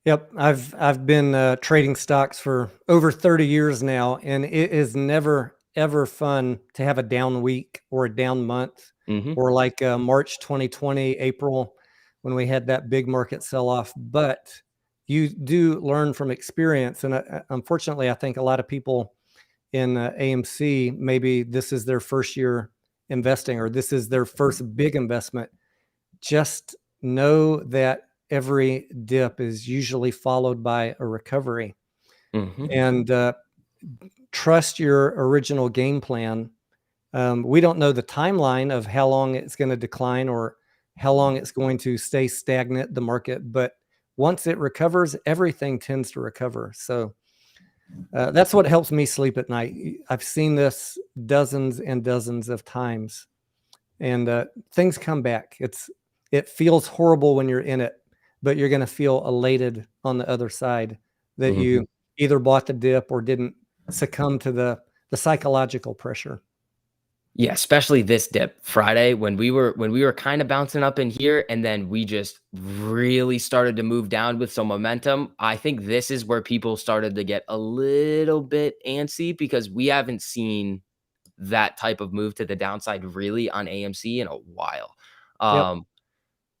Speaker 2: Yep, I've been trading stocks for over 30 years now, and it is never ever fun to have a down week or a down month,
Speaker 1: Hmm.
Speaker 2: or like March 2020, April, when we had that big market sell off. But you do learn from experience, and unfortunately, I think a lot of people in AMC, maybe this is their first year investing, or this is their first big investment. Just know that every dip is usually followed by a recovery,
Speaker 1: Hmm.
Speaker 2: and trust your original game plan. We don't know the timeline of how long it's going to decline or how long it's going to stay stagnant, the market, but once it recovers, everything tends to recover. So that's what helps me sleep at night. I've seen this dozens and dozens of times, and things come back. It feels horrible when you're in it, but you're going to feel elated on the other side that
Speaker 1: Hmm.
Speaker 2: you either bought the dip or didn't succumb to the psychological pressure.
Speaker 1: Yeah, especially this dip Friday when we were kind of bouncing up in here and then we just really started to move down with some momentum. I think this is where people started to get a little bit antsy because we haven't seen that type of move to the downside really on AMC in a while.
Speaker 2: Yep.
Speaker 1: Um,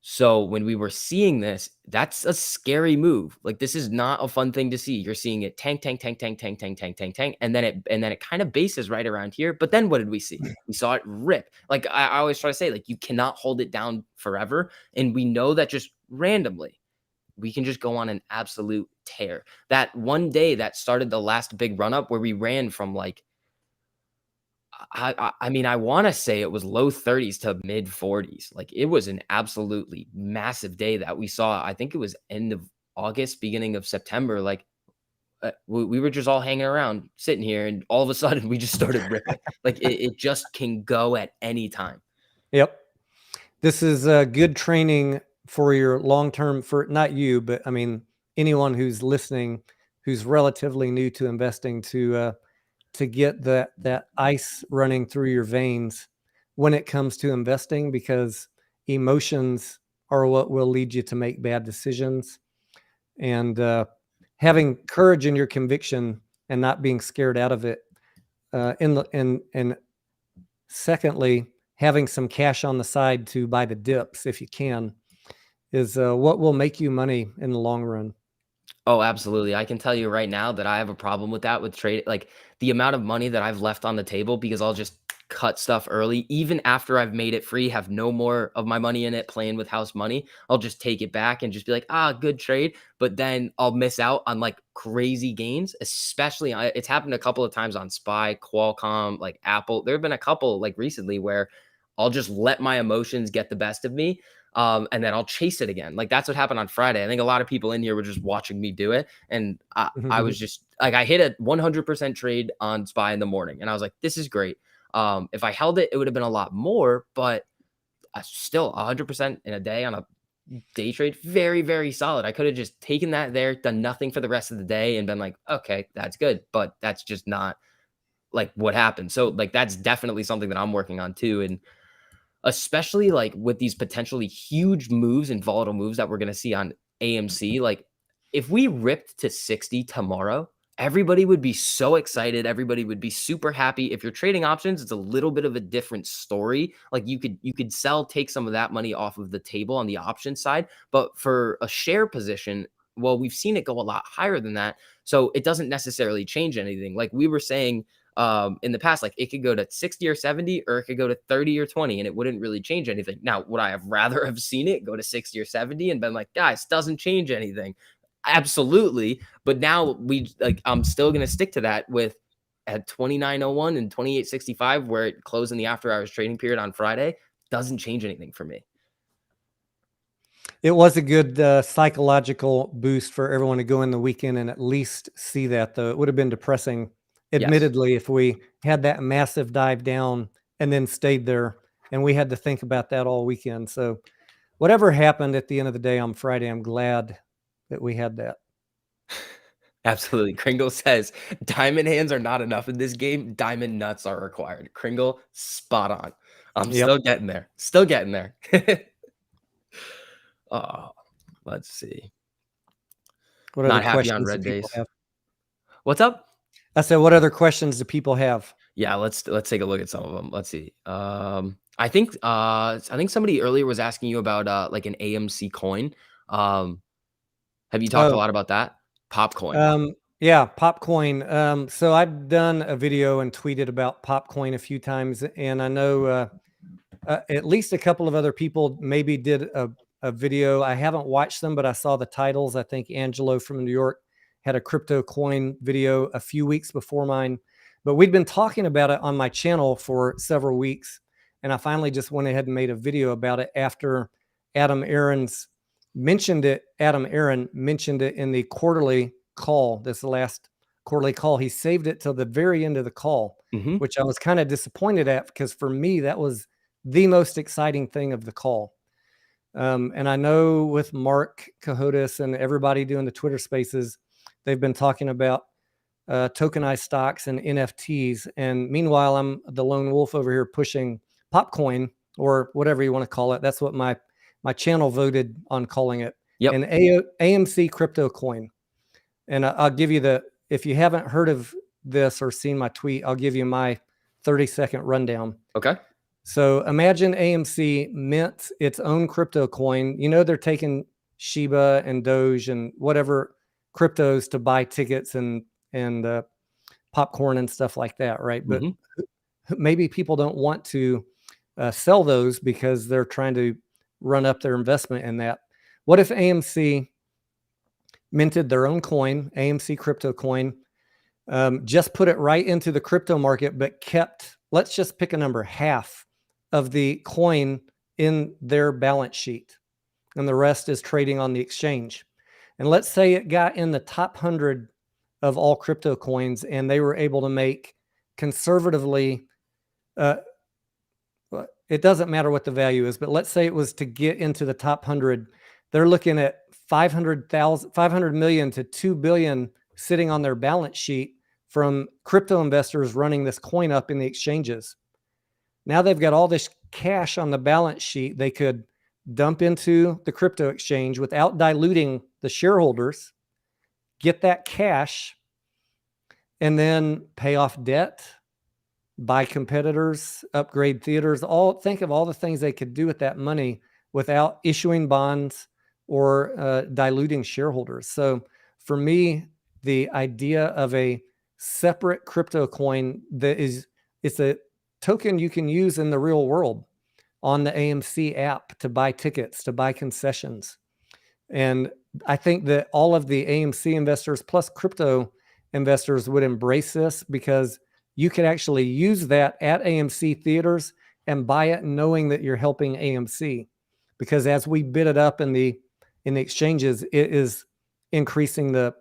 Speaker 1: so when we were seeing this, that's a scary move. Like this is not a fun thing to see. You're seeing it tank, tank, tank, tank, tank, tank, tank, tank, tank, and then it kind of bases right around here. But then what did we see? We saw it rip. Like I always try to say, like you cannot hold it down forever, and we know that just randomly we can just go on an absolute tear. That one day that started the last big run up where we ran from like I mean, I wanna say it was low 30s to mid 40s. Like, it was an absolutely massive day that we saw. I think it was end of August, beginning of September. Like, we were just all hanging around, sitting here, and all of a sudden, we just started ripping. Like, it just can go at any time.
Speaker 2: Yep. This is good training for your long term, for not you, but I mean, anyone who's listening who's relatively new to investing to get that ice running through your veins when it comes to investing, because emotions are what will lead you to make bad decisions. And having courage in your conviction and not being scared out of it. And secondly, having some cash on the side to buy the dips if you can is what will make you money in the long run.
Speaker 1: Oh, absolutely. I can tell you right now that I have a problem with that with trade. Like the amount of money that I've left on the table because I'll just cut stuff early, even after I've made it free, have no more of my money in it, playing with house money. I'll just take it back and just be like, ah, good trade. But then I'll miss out on like crazy gains, especially it's happened a couple of times on SPY, Qualcomm, like Apple. There have been a couple like recently where I'll just let my emotions get the best of me, and then I'll chase it again. Like that's what happened on Friday. I think a lot of people in here were just watching me do it, and I was just like, I hit a 100% trade on SPY in the morning, and I was like, this is great. If I held it, it would have been a lot more, but still 100% in a day on a day trade, very, very solid. I could have just taken that there, done nothing for the rest of the day, and been like, okay, that's good, but that's just not like what happened. So like that's definitely something that I'm working on too, and especially like with these potentially huge moves and volatile moves that we're going to see on AMC. Like if we ripped to 60 tomorrow, everybody would be so excited. Everybody would be super happy. If you're trading options, it's a little bit of a different story. Like you could sell, take some of that money off of the table on the option side, but for a share position, well, we've seen it go a lot higher than that. So it doesn't necessarily change anything. Like we were saying in the past, like it could go to 60 or 70, or it could go to 30 or 20, and it wouldn't really change anything. Now, would I have rather have seen it go to 60 or 70 and been like, guys, doesn't change anything? Absolutely. But now I'm still going to stick to that with at 29.01 and 28.65, where it closed in the after hours trading period on Friday, doesn't change anything for me.
Speaker 2: It was a good psychological boost for everyone to go in the weekend and at least see that, though. It would have been depressing,
Speaker 1: Yes.
Speaker 2: admittedly, if we had that massive dive down and then stayed there, and we had to think about that all weekend. So, whatever happened at the end of the day on Friday, I'm glad that we had that.
Speaker 1: Absolutely. Kringle says diamond hands are not enough in this game. Diamond nuts are required. Kringle, spot on. I'm
Speaker 2: Yep.
Speaker 1: still getting there. Still getting there. Oh, let's see.
Speaker 2: What other
Speaker 1: Not happy on
Speaker 2: questions do
Speaker 1: red
Speaker 2: people
Speaker 1: days.
Speaker 2: have?
Speaker 1: What's up?
Speaker 2: I said, what other questions do people have?
Speaker 1: Yeah, let's take a look at some of them. Let's see. I think somebody earlier was asking you about like an AMC coin. Um, have you talked a
Speaker 2: Oh,
Speaker 1: lot about that? Popcoin.
Speaker 2: yeah, Popcoin. So I've done a video and tweeted about Popcoin a few times, and I know at least a couple of other people maybe did a video. I haven't watched them, but I saw the titles. I think Angelo from New York had a crypto coin video a few weeks before mine, but we'd been talking about it on my channel for several weeks, and I finally just went ahead and made a video about it after Adam Aaron's mentioned it. Adam Aaron mentioned it in the quarterly call. This last quarterly call, he saved it till the very end of the call,
Speaker 1: Hmm.
Speaker 2: which I was kind of disappointed at, because for me that was the most exciting thing of the call. And I know with Mark Cahotis and everybody doing the Twitter spaces, they've been talking about tokenized stocks and NFTs. And meanwhile, I'm the lone wolf over here pushing Popcoin, or whatever you want to call it. That's what my channel voted on calling it,
Speaker 1: Yep.
Speaker 2: an AMC crypto coin. And I'll give you if you haven't heard of this or seen my tweet, I'll give you my 30-second rundown.
Speaker 1: Okay.
Speaker 2: So imagine AMC mint its own crypto coin. You know, they're taking Shiba and Doge and whatever cryptos to buy tickets and popcorn and stuff like that, right? But
Speaker 1: Hmm.
Speaker 2: maybe people don't want to sell those because they're trying to run up their investment in that. What if AMC minted their own coin, AMC crypto coin, just put it right into the crypto market, but kept, let's just pick a number, half of the coin in their balance sheet, and the rest is trading on the exchange. And let's say it got in the top 100 of all crypto coins, and they were able to make conservatively, uh, it doesn't matter what the value is, but let's say it was to get into the top 100, they're looking at 500 million to 2 billion sitting on their balance sheet from crypto investors running this coin up in the exchanges. Now they've got all this cash on the balance sheet they could dump into the crypto exchange without diluting the shareholders, get that cash, and then pay off debt, buy competitors, upgrade theaters. Think of all the things they could do with that money without issuing bonds or diluting shareholders. So for me, the idea of a separate crypto coin it's a token you can use in the real world on the AMC app to buy tickets, to buy concessions. And I think that all of the AMC investors plus crypto investors would embrace this, because you could actually use that at AMC theaters and buy it knowing that you're helping AMC. Because as we bid it up in the exchanges, it is increasing the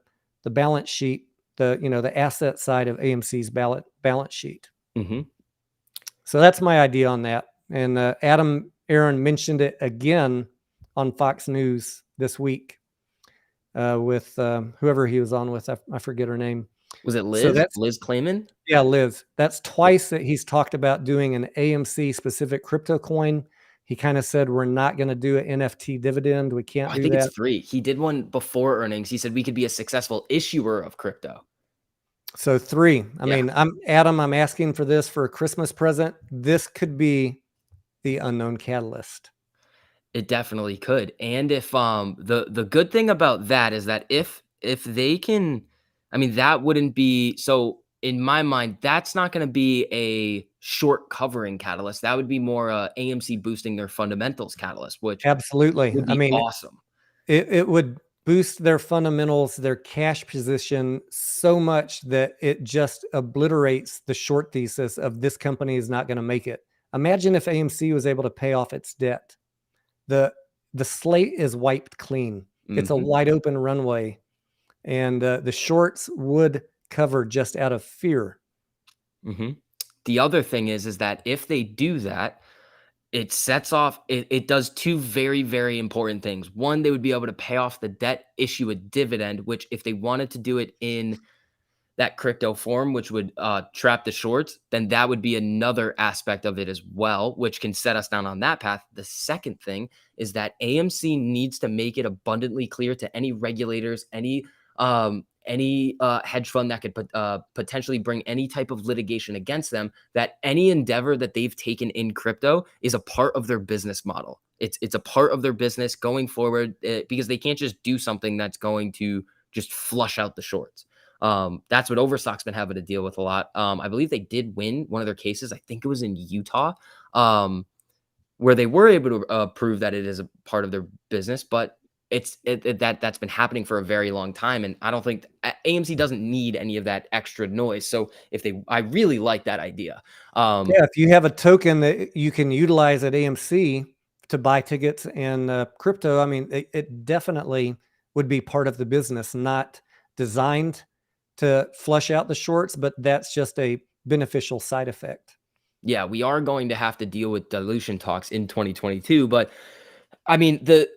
Speaker 2: balance sheet, the asset side of AMC's balance sheet.
Speaker 1: Hmm.
Speaker 2: So that's my idea on that. And Adam Aaron mentioned it again on Fox News this week with whoever he was on with. I forget her name.
Speaker 1: Was it
Speaker 2: So
Speaker 1: Liz?
Speaker 2: that's,
Speaker 1: Liz Clayman?
Speaker 2: yeah, Liz. That's twice that he's talked about doing an AMC specific crypto coin. He kind of said, we're not going to do an NFT dividend. We can't
Speaker 1: I
Speaker 2: do
Speaker 1: think it's
Speaker 2: that.
Speaker 1: 3. He did one before earnings. He said we could be a successful issuer of crypto.
Speaker 2: So 3. I
Speaker 1: Yeah,
Speaker 2: mean, I'm asking for this for a Christmas present. This could be the unknown catalyst.
Speaker 1: it definitely could. And if the good thing about that is that if they can, I mean, that wouldn't be so in my mind, that's not going to be a short covering catalyst. That would be more AMC boosting their fundamentals catalyst, which
Speaker 2: Absolutely.
Speaker 1: would
Speaker 2: I
Speaker 1: be
Speaker 2: mean,
Speaker 1: awesome.
Speaker 2: it would boost their fundamentals, their cash position so much that it just obliterates the short thesis of this company is not going to make it. Imagine if AMC was able to pay off its debt. The slate is wiped clean. It's a
Speaker 1: Hmm.
Speaker 2: wide open runway, and the shorts would cover just out of fear.
Speaker 1: Hmm. The other thing is that if they do that, it sets off it does 2 very, very important things. One, they would be able to pay off the debt, issue a dividend, which if they wanted to do it in that crypto form, which would trap the shorts, then that would be another aspect of it as well, which can set us down on that path. The second thing is that AMC needs to make it abundantly clear to any regulators, any hedge fund that could potentially bring any type of litigation against them, that any endeavor that they've taken in crypto is a part of their business model. It's a part of their business going forward, because they can't just do something that's going to just flush out the shorts. That's what Overstock's been having to deal with a lot. I believe they did win one of their cases. I think it was in Utah, where they were able to prove that it is a part of their business, but that's been happening for a very long time. And I don't think AMC doesn't need any of that extra noise. So I really like that idea.
Speaker 2: Yeah, if you have a token that you can utilize at AMC to buy tickets and crypto, I mean, it definitely would be part of the business, not designed to flush out the shorts, but that's just a beneficial side effect.
Speaker 1: Yeah, we are going to have to deal with dilution talks in 2022, but I mean, the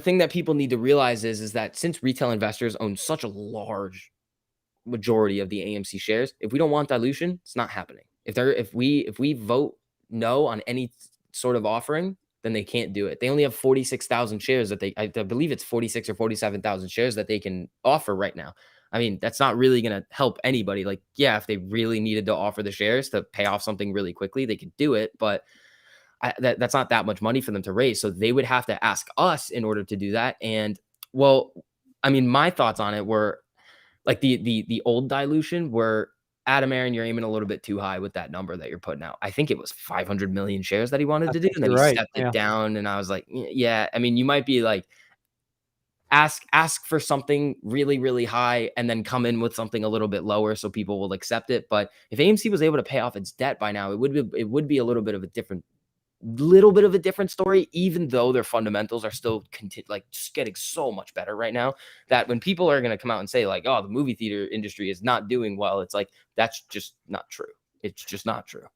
Speaker 1: thing that people need to realize is that since retail investors own such a large majority of the AMC shares, if we don't want dilution, it's not happening. If we vote no on any sort of offering, then they can't do it. They only have 46,000 shares that I believe it's 46 or 47,000 shares that they can offer right now. I mean, that's not really going to help anybody. Like, yeah, if they really needed to offer the shares to pay off something really quickly, they could do it, but that's not that much money for them to raise. So they would have to ask us in order to do that. And well, I mean, my thoughts on it were like the old dilution, where Adam Aaron, you're aiming a little bit too high with that number that you're putting out. I think it was 500 million shares that he wanted
Speaker 2: I
Speaker 1: to do,
Speaker 2: think
Speaker 1: and then
Speaker 2: you're
Speaker 1: he
Speaker 2: right.
Speaker 1: stepped it
Speaker 2: Yeah.
Speaker 1: down. And I was like, yeah, I mean, you might be like, ask for something really, really high and then come in with something a little bit lower so people will accept it. But if AMC was able to pay off its debt by now, it would be a little bit of a different story, even though their fundamentals are still like just getting so much better right now, that when people are going to come out and say like, oh, the movie theater industry is not doing well, it's like, that's just not true. It's just not true.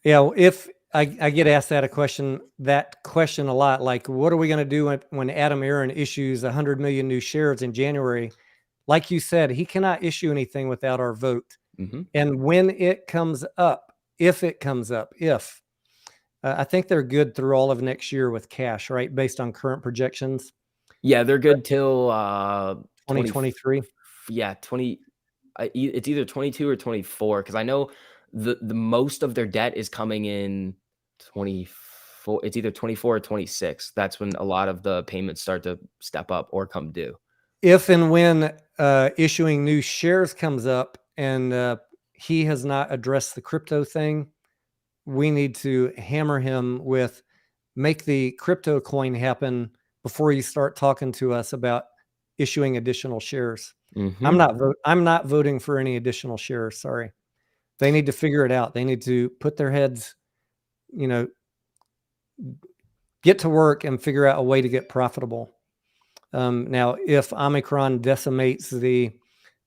Speaker 2: Yeah, if I get asked that question a lot, like, what are we going to do when Adam Aaron issues 100 million new shares in January? Like you said, he cannot issue anything without our vote.
Speaker 1: Mm-hmm.
Speaker 2: And when it comes up, if it comes up, I think they're good through all of next year with cash, right? Based on current projections.
Speaker 1: Yeah, they're good till
Speaker 2: 2023.
Speaker 1: Yeah, 20. It's either 22 or 24, because I know the most of their debt is coming in 24. It's either 24 or 26. That's when a lot of the payments start to step up or come due.
Speaker 2: If and when issuing new shares comes up and he has not addressed the crypto thing, we need to hammer him with make the crypto coin happen before you start talking to us about issuing additional shares.
Speaker 1: Mm-hmm.
Speaker 2: I'm not voting for any additional shares. Sorry. They need to figure it out. They need to put their heads, get to work and figure out a way to get profitable. Now, if Omicron decimates the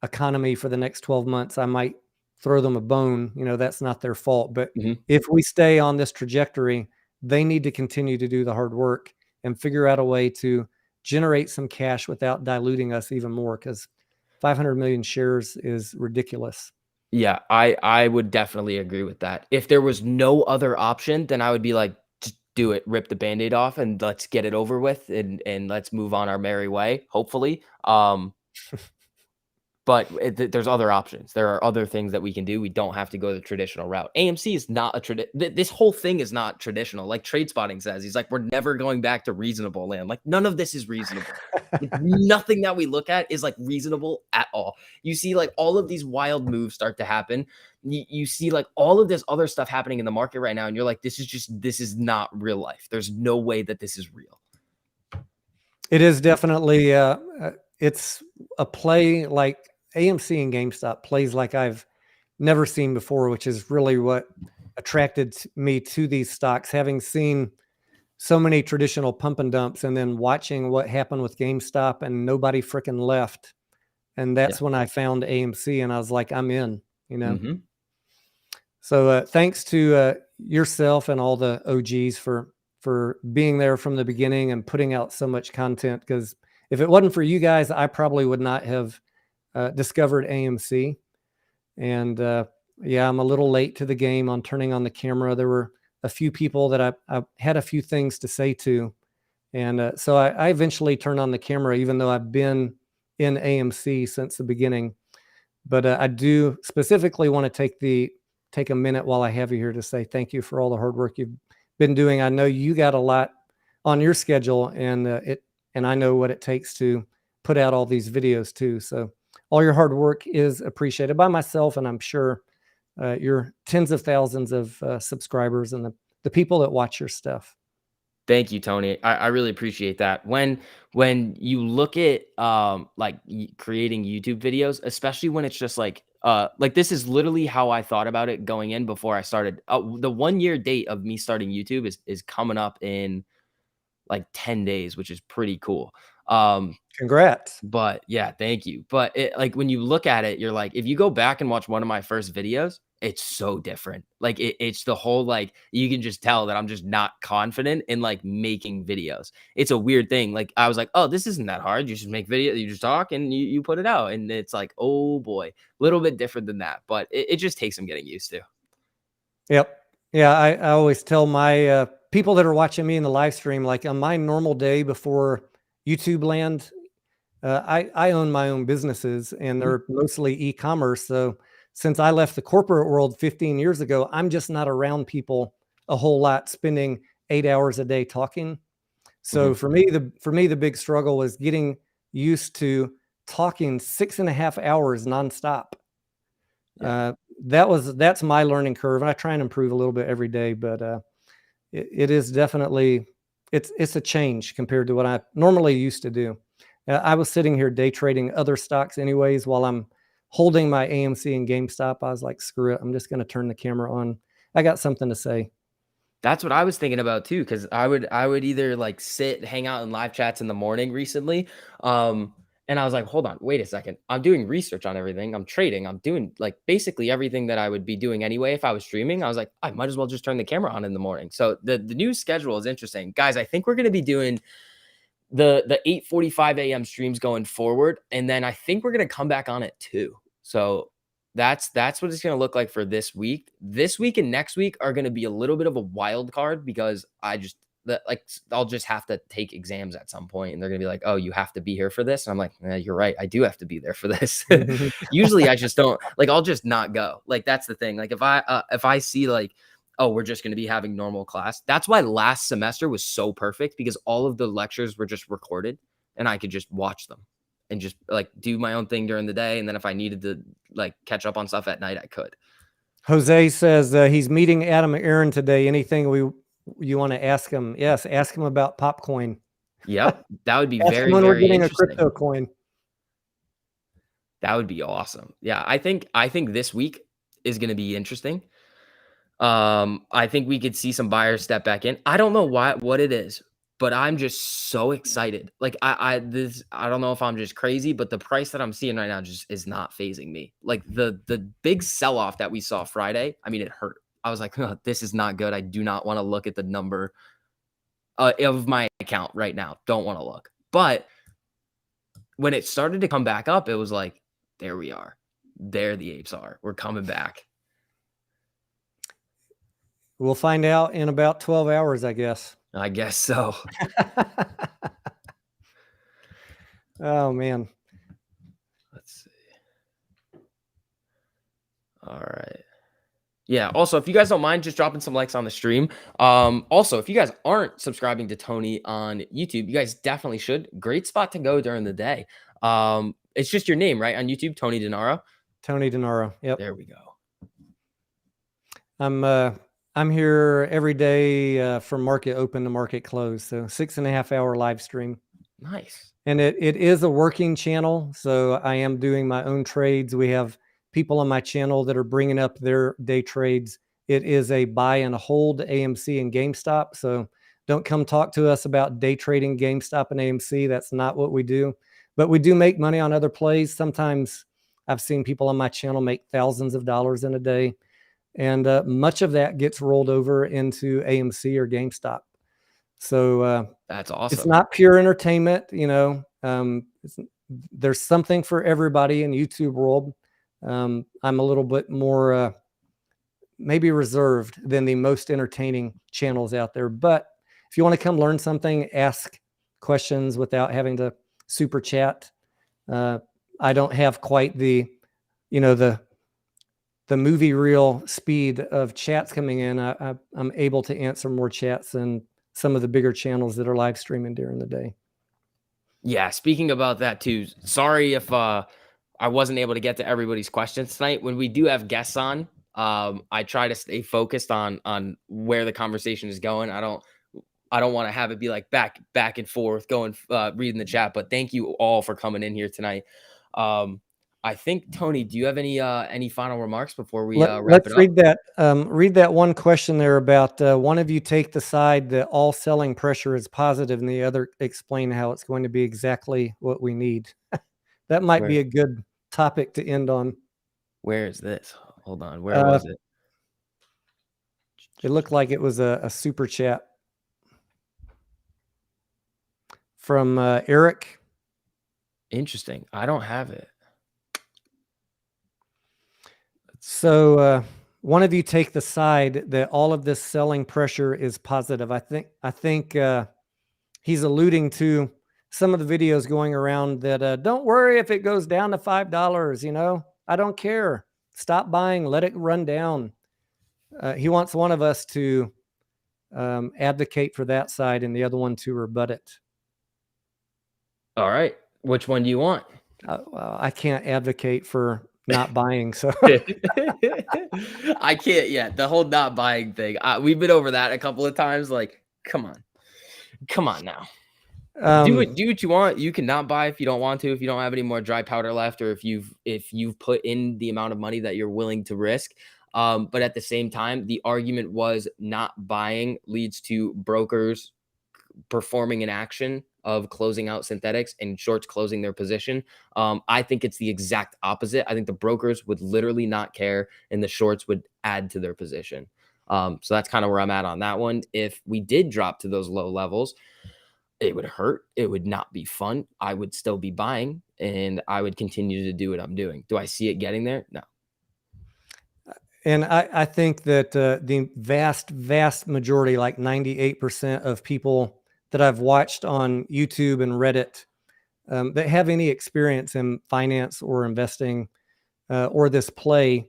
Speaker 2: economy for the next 12 months, I might throw them a bone. That's not their fault. But
Speaker 1: Mm-hmm.
Speaker 2: if we stay on this trajectory, they need to continue to do the hard work and figure out a way to generate some cash without diluting us even more, because 500 million shares is ridiculous.
Speaker 1: Yeah, I would definitely agree with that. If there was no other option, then I would be like, just do it, rip the Band-Aid off and let's get it over with, and let's move on our merry way, hopefully. But there's other options. There are other things that we can do. We don't have to go the traditional route. AMC is not this whole thing is not traditional. Like Trade Spotting says, he's like, we're never going back to reasonable land. Like, none of this is reasonable. Like, nothing that we look at is like reasonable at all. You see like all of these wild moves start to happen. You see like all of this other stuff happening in the market right now, and you're like, this is not real life. There's no way that this is real.
Speaker 2: It is definitely it's a play like AMC and GameStop plays like I've never seen before, which is really what attracted me to these stocks, having seen so many traditional pump and dumps and then watching what happened with GameStop and nobody freaking left. And that's when I found AMC and I was like, I'm in,
Speaker 1: Mm-hmm.
Speaker 2: So thanks to yourself and all the OGs for being there from the beginning and putting out so much content, because if it wasn't for you guys, I probably would not have discovered AMC. And yeah, I'm a little late to the game on turning on the camera. There were a few people that I had a few things to say to. And so I eventually turned on the camera, even though I've been in AMC since the beginning. But I do specifically want to take a minute while I have you here to say thank you for all the hard work you've been doing. I know you got a lot on your schedule, and I know what it takes to put out all these videos too. So all your hard work is appreciated by myself, and I'm sure your tens of thousands of subscribers and the people that watch your stuff.
Speaker 1: Thank you, Tony. I really appreciate that. When you look at like creating YouTube videos, especially when it's just like this is literally how I thought about it going in before I started. The 1 year date of me starting YouTube is coming up in like 10 days, which is pretty cool.
Speaker 2: Congrats.
Speaker 1: But yeah, thank you. But it, like when you look at it, you're like, if you go back and watch one of my first videos, it's so different. Like it's the whole like you can just tell that I'm just not confident in like making videos. It's a weird thing. Like I was like, oh, this isn't that hard. You just make video, you just talk and you put it out. And it's like, oh boy, a little bit different than that. But it just takes some getting used to.
Speaker 2: Yep. Yeah, I always tell my people that are watching me in the live stream, like on my normal day before YouTube land, I own my own businesses, and
Speaker 1: Mhm.
Speaker 2: they're mostly e-commerce. So since I left the corporate world 15 years ago, I'm just not around people a whole lot, spending 8 hours a day talking. So
Speaker 1: Mhm.
Speaker 2: for me, the big struggle was getting used to talking 6.5 hours nonstop.
Speaker 1: Yeah.
Speaker 2: That's my learning curve, and I try and improve a little bit every day. But it is definitely it's a change compared to what I normally used to do. I was sitting here day trading other stocks anyways while I'm holding my AMC and GameStop. I was like, screw it, I'm just going to turn the camera on. I got something to say.
Speaker 1: That's what I was thinking about too, because I would either like sit, hang out in live chats in the morning recently. And I was like, hold on, wait a second. I'm doing research on everything. I'm trading. I'm doing like basically everything that I would be doing anyway if I was streaming. I was like, I might as well just turn the camera on in the morning. So the new schedule is interesting. Guys, I think we're gonna be doing the 8:45 a.m. streams going forward. And then I think we're gonna come back on it too. So that's what it's gonna look like for this week. This week and next week are gonna be a little bit of a wild card because I'll just have to take exams at some point and they're gonna be like, oh, you have to be here for this. And I'm like, you're right, I do have to be there for this. Usually I just don't like I'll just not go. Like that's the thing. Like if I see like oh, we're just going to be having normal class. That's why last semester was so perfect because all of the lectures were just recorded and I could just watch them and just like do my own thing during the day. And then if I needed to like catch up on stuff at night, I could.
Speaker 2: Jose says he's meeting Adam Aaron today. Anything you want to ask him? Yes, ask him about Popcoin.
Speaker 1: Yep. That would be
Speaker 2: Ask him
Speaker 1: very,
Speaker 2: when we're
Speaker 1: very
Speaker 2: getting a
Speaker 1: interesting.
Speaker 2: crypto coin.
Speaker 1: That would be awesome. Yeah. I think this week is going to be interesting. I think we could see some buyers step back in. I don't know what it is, but I'm just so excited. Like I don't know if I'm just crazy, but the price that I'm seeing right now just is not phasing me. Like the big sell-off that we saw Friday, I mean, it hurt. I was like, oh, this is not good. I do not want to look at the number of my account right now. Don't want to look. But when it started to come back up, it was like, there we are. There the apes are. We're coming back.
Speaker 2: We'll find out in about 12 hours, I guess.
Speaker 1: I guess so.
Speaker 2: Oh, man.
Speaker 1: Let's see. All right. Yeah. Also, if you guys don't mind just dropping some likes on the stream. Also, if you guys aren't subscribing to Tony on YouTube, you guys definitely should. Great spot to go during the day. It's just your name, right? On YouTube, Tony Denaro.
Speaker 2: Tony Denaro. Yep.
Speaker 1: There we go.
Speaker 2: I'm here every day from market open to market close. So 6.5 hour live stream.
Speaker 1: Nice.
Speaker 2: And it is a working channel. So I am doing my own trades. We have people on my channel that are bringing up their day trades. It is a buy and hold AMC and GameStop. So don't come talk to us about day trading GameStop and AMC. That's not what we do. But we do make money on other plays. Sometimes I've seen people on my channel make thousands of dollars in a day. And much of that gets rolled over into AMC or GameStop. So
Speaker 1: That's
Speaker 2: it's
Speaker 1: awesome.
Speaker 2: not pure entertainment, there's something for everybody in YouTube world. I'm a little bit more maybe reserved than the most entertaining channels out there. But if you want to come learn something, ask questions without having to super chat. I don't have quite the, the movie reel speed of chats coming in. I'm able to answer more chats than some of the bigger channels that are live streaming during the day.
Speaker 1: Yeah, speaking about that too, sorry if I wasn't able to get to everybody's questions tonight. When we do have guests on, I try to stay focused on where the conversation is going. I don't want to have it be like back and forth going reading the chat, but thank you all for coming in here tonight. I think Tony, do you have any final remarks before we wrap it
Speaker 2: Let's
Speaker 1: up?
Speaker 2: read that one question there about one of you take the side that all selling pressure is positive and the other explain how it's going to be exactly what we need. That might
Speaker 1: Where
Speaker 2: be a good topic to end on.
Speaker 1: where is this? Hold on, where was it?
Speaker 2: It looked like it was a super chat from Eric.
Speaker 1: Interesting. I don't have it.
Speaker 2: So one of you take the side that all of this selling pressure is positive. I think he's alluding to some of the videos going around that don't worry if it goes down to $5. I don't care. Stop buying. Let it run down. He wants one of us to advocate for that side and the other one to rebut it.
Speaker 1: All right. Which one do you want?
Speaker 2: I can't advocate for not buying. So
Speaker 1: I can't yet. The whole not buying thing. We've been over that a couple of times. Like, come on now. Do what you want. You can not buy if you don't want to, if you don't have any more dry powder left, or if you've put in the amount of money that you're willing to risk. But at the same time, the argument was not buying leads to brokers performing an action of closing out synthetics and shorts closing their position. I think it's the exact opposite. I think the brokers would literally not care and the shorts would add to their position. So that's kind of where I'm at on that one. If we did drop to those low levels, it would hurt. It would not be fun. I would still be buying and I would continue to do what I'm doing. Do I see it getting there? No.
Speaker 2: And I think that the vast majority, like 98% of people that I've watched on YouTube and Reddit that have any experience in finance or investing or this play,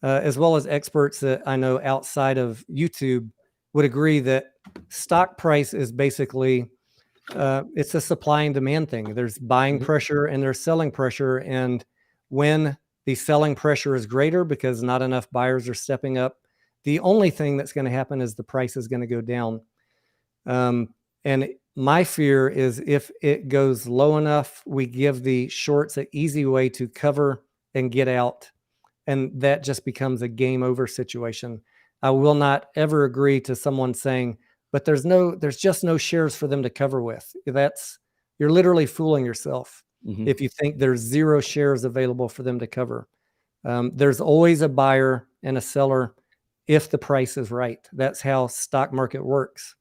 Speaker 2: as well as experts that I know outside of YouTube, would agree that stock price is basically it's a supply and demand thing. There's buying pressure and there's selling pressure. And when the selling pressure is greater because not enough buyers are stepping up, the only thing that's going to happen is the price is going to go down. And my fear is if it goes low enough, we give the shorts an easy way to cover and get out. And that just becomes a game over situation. I will not ever agree to someone saying, but there's just no shares for them to cover with. You're literally fooling yourself if you think there's zero shares available for them to cover. There's always a buyer and a seller if the price is right. That's how stock market works.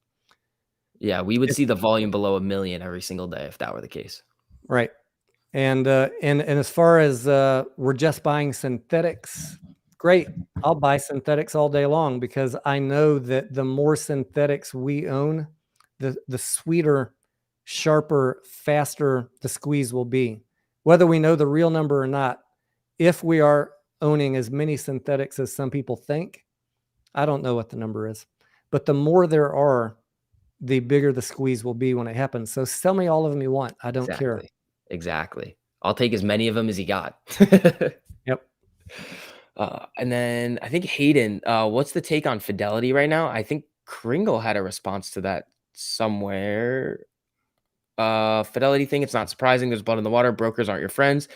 Speaker 1: Yeah, we would see the volume below 1 million every single day if that were the case.
Speaker 2: Right. And as far as we're just buying synthetics, great. I'll buy synthetics all day long because I know that the more synthetics we own, the sweeter, sharper, faster the squeeze will be. Whether we know the real number or not, if we are owning as many synthetics as some people think, I don't know what the number is, but the more there are, the bigger the squeeze will be when it happens. So sell me all of them you want. I don't care.
Speaker 1: Exactly. I'll take as many of them as you got.
Speaker 2: Yep.
Speaker 1: And then I think Hayden, what's the take on Fidelity right now? I think Kringle had a response to that somewhere. Fidelity thing, it's not surprising. There's blood in the water. Brokers aren't your friends.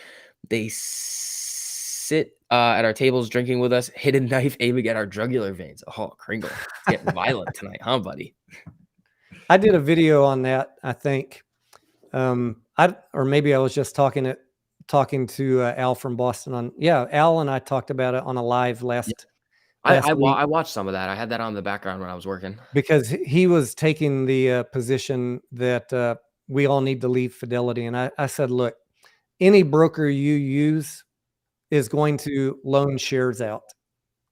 Speaker 1: They sit at our tables drinking with us, hidden knife aiming at our jugular veins. Oh, Kringle. It's getting violent tonight, huh, buddy?
Speaker 2: I did a video on that, I think. Or maybe I was just talking to Al from Boston Al and I talked about it on a live last week.
Speaker 1: I watched some of that. I had that on the background when I was working.
Speaker 2: Because he was taking the position that we all need to leave Fidelity. And I said, look, any broker you use, is going to loan shares out.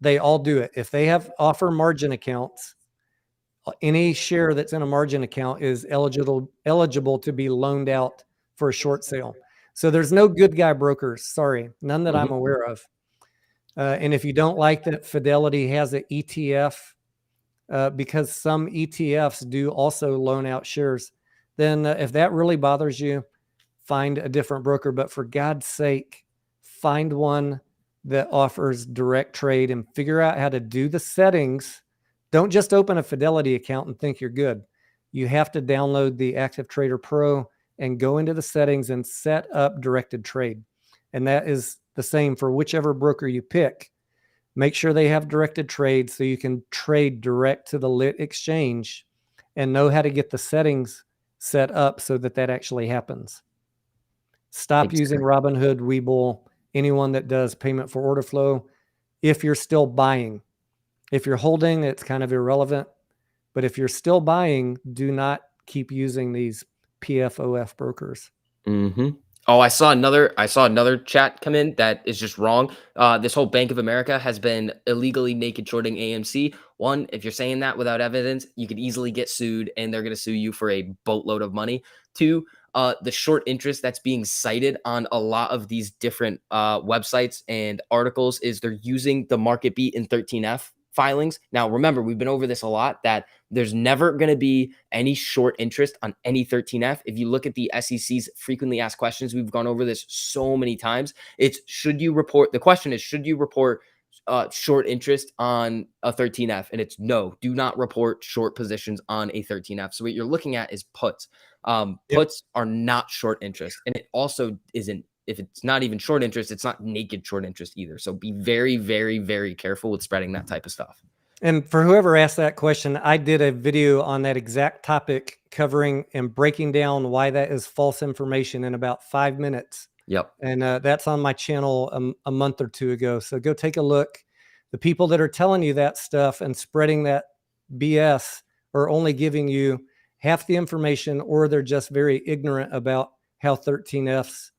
Speaker 2: They all do it. If they have offer margin accounts, any share that's in a margin account is eligible to be loaned out for a short sale. So there's no good guy brokers. Sorry, none that I'm aware of. And if you don't like that Fidelity has an ETF, because some ETFs do also loan out shares, then if that really bothers you, find a different broker. But for God's sake, find one that offers direct trade and figure out how to do the settings. Don't just open a Fidelity account and think you're good. You have to download the Active Trader Pro and go into the settings and set up directed trade. And that is the same for whichever broker you pick. Make sure they have directed trade so you can trade direct to the lit exchange and know how to get the settings set up so that that actually happens. Stop using Robinhood, Webull, anyone that does payment for order flow if you're still buying. If you're holding, it's kind of irrelevant. But if you're still buying, do not keep using these PFOF brokers.
Speaker 1: Oh, I saw another chat come in that is just wrong. This whole Bank of America has been illegally naked shorting AMC. One, if you're saying that without evidence, you could easily get sued and they're going to sue you for a boatload of money. Two, the short interest that's being cited on a lot of these different websites and articles is they're using the market beat in 13F filings. Now, remember, we've been over this a lot, that there's never going to be any short interest on any 13F. If you look at the SEC's frequently asked questions, we've gone over this so many times. The question is, should you report short interest on a 13F? And it's no, do not report short positions on a 13F. So what you're looking at is puts. Puts are not short interest. And it also isn't, if it's not even short interest, it's not naked short interest either. So be very, very, very careful with spreading that type of stuff.
Speaker 2: And for whoever asked that question, I did a video on that exact topic, covering and breaking down why that is false information in about 5 minutes.
Speaker 1: Yep.
Speaker 2: And that's on my channel a month or two ago. So go take a look. The people that are telling you that stuff and spreading that BS are only giving you half the information, or they're just very ignorant about how 13Fs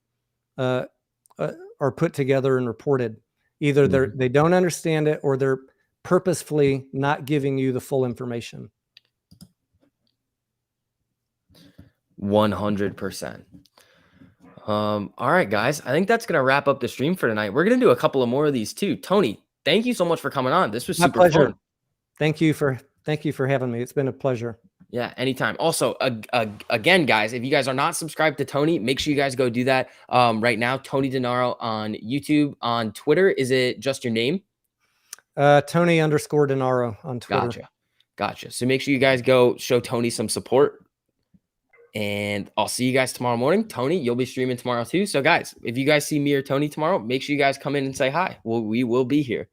Speaker 2: are put together and reported. Either they don't understand it, or they're purposefully not giving you the full information.
Speaker 1: 100%. All right, guys, I think that's going to wrap up the stream for tonight. We're going to do a couple of more of these too. Tony, thank you so much for coming on. This was super fun.
Speaker 2: Thank you for having me. It's been a pleasure.
Speaker 1: Yeah, anytime. Also, again, guys, if you guys are not subscribed to Tony, make sure you guys go do that right now. Tony Denaro on YouTube. On Twitter, is it just your name?
Speaker 2: Tony_Denaro on Twitter.
Speaker 1: Gotcha. So make sure you guys go show Tony some support. And I'll see you guys tomorrow morning. Tony, you'll be streaming tomorrow too. So guys, if you guys see me or Tony tomorrow, make sure you guys come in and say hi. We will be here.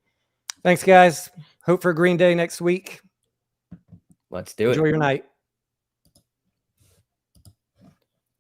Speaker 2: Thanks, guys. Hope for a green day next week.
Speaker 1: Let's do it.
Speaker 2: Enjoy your night.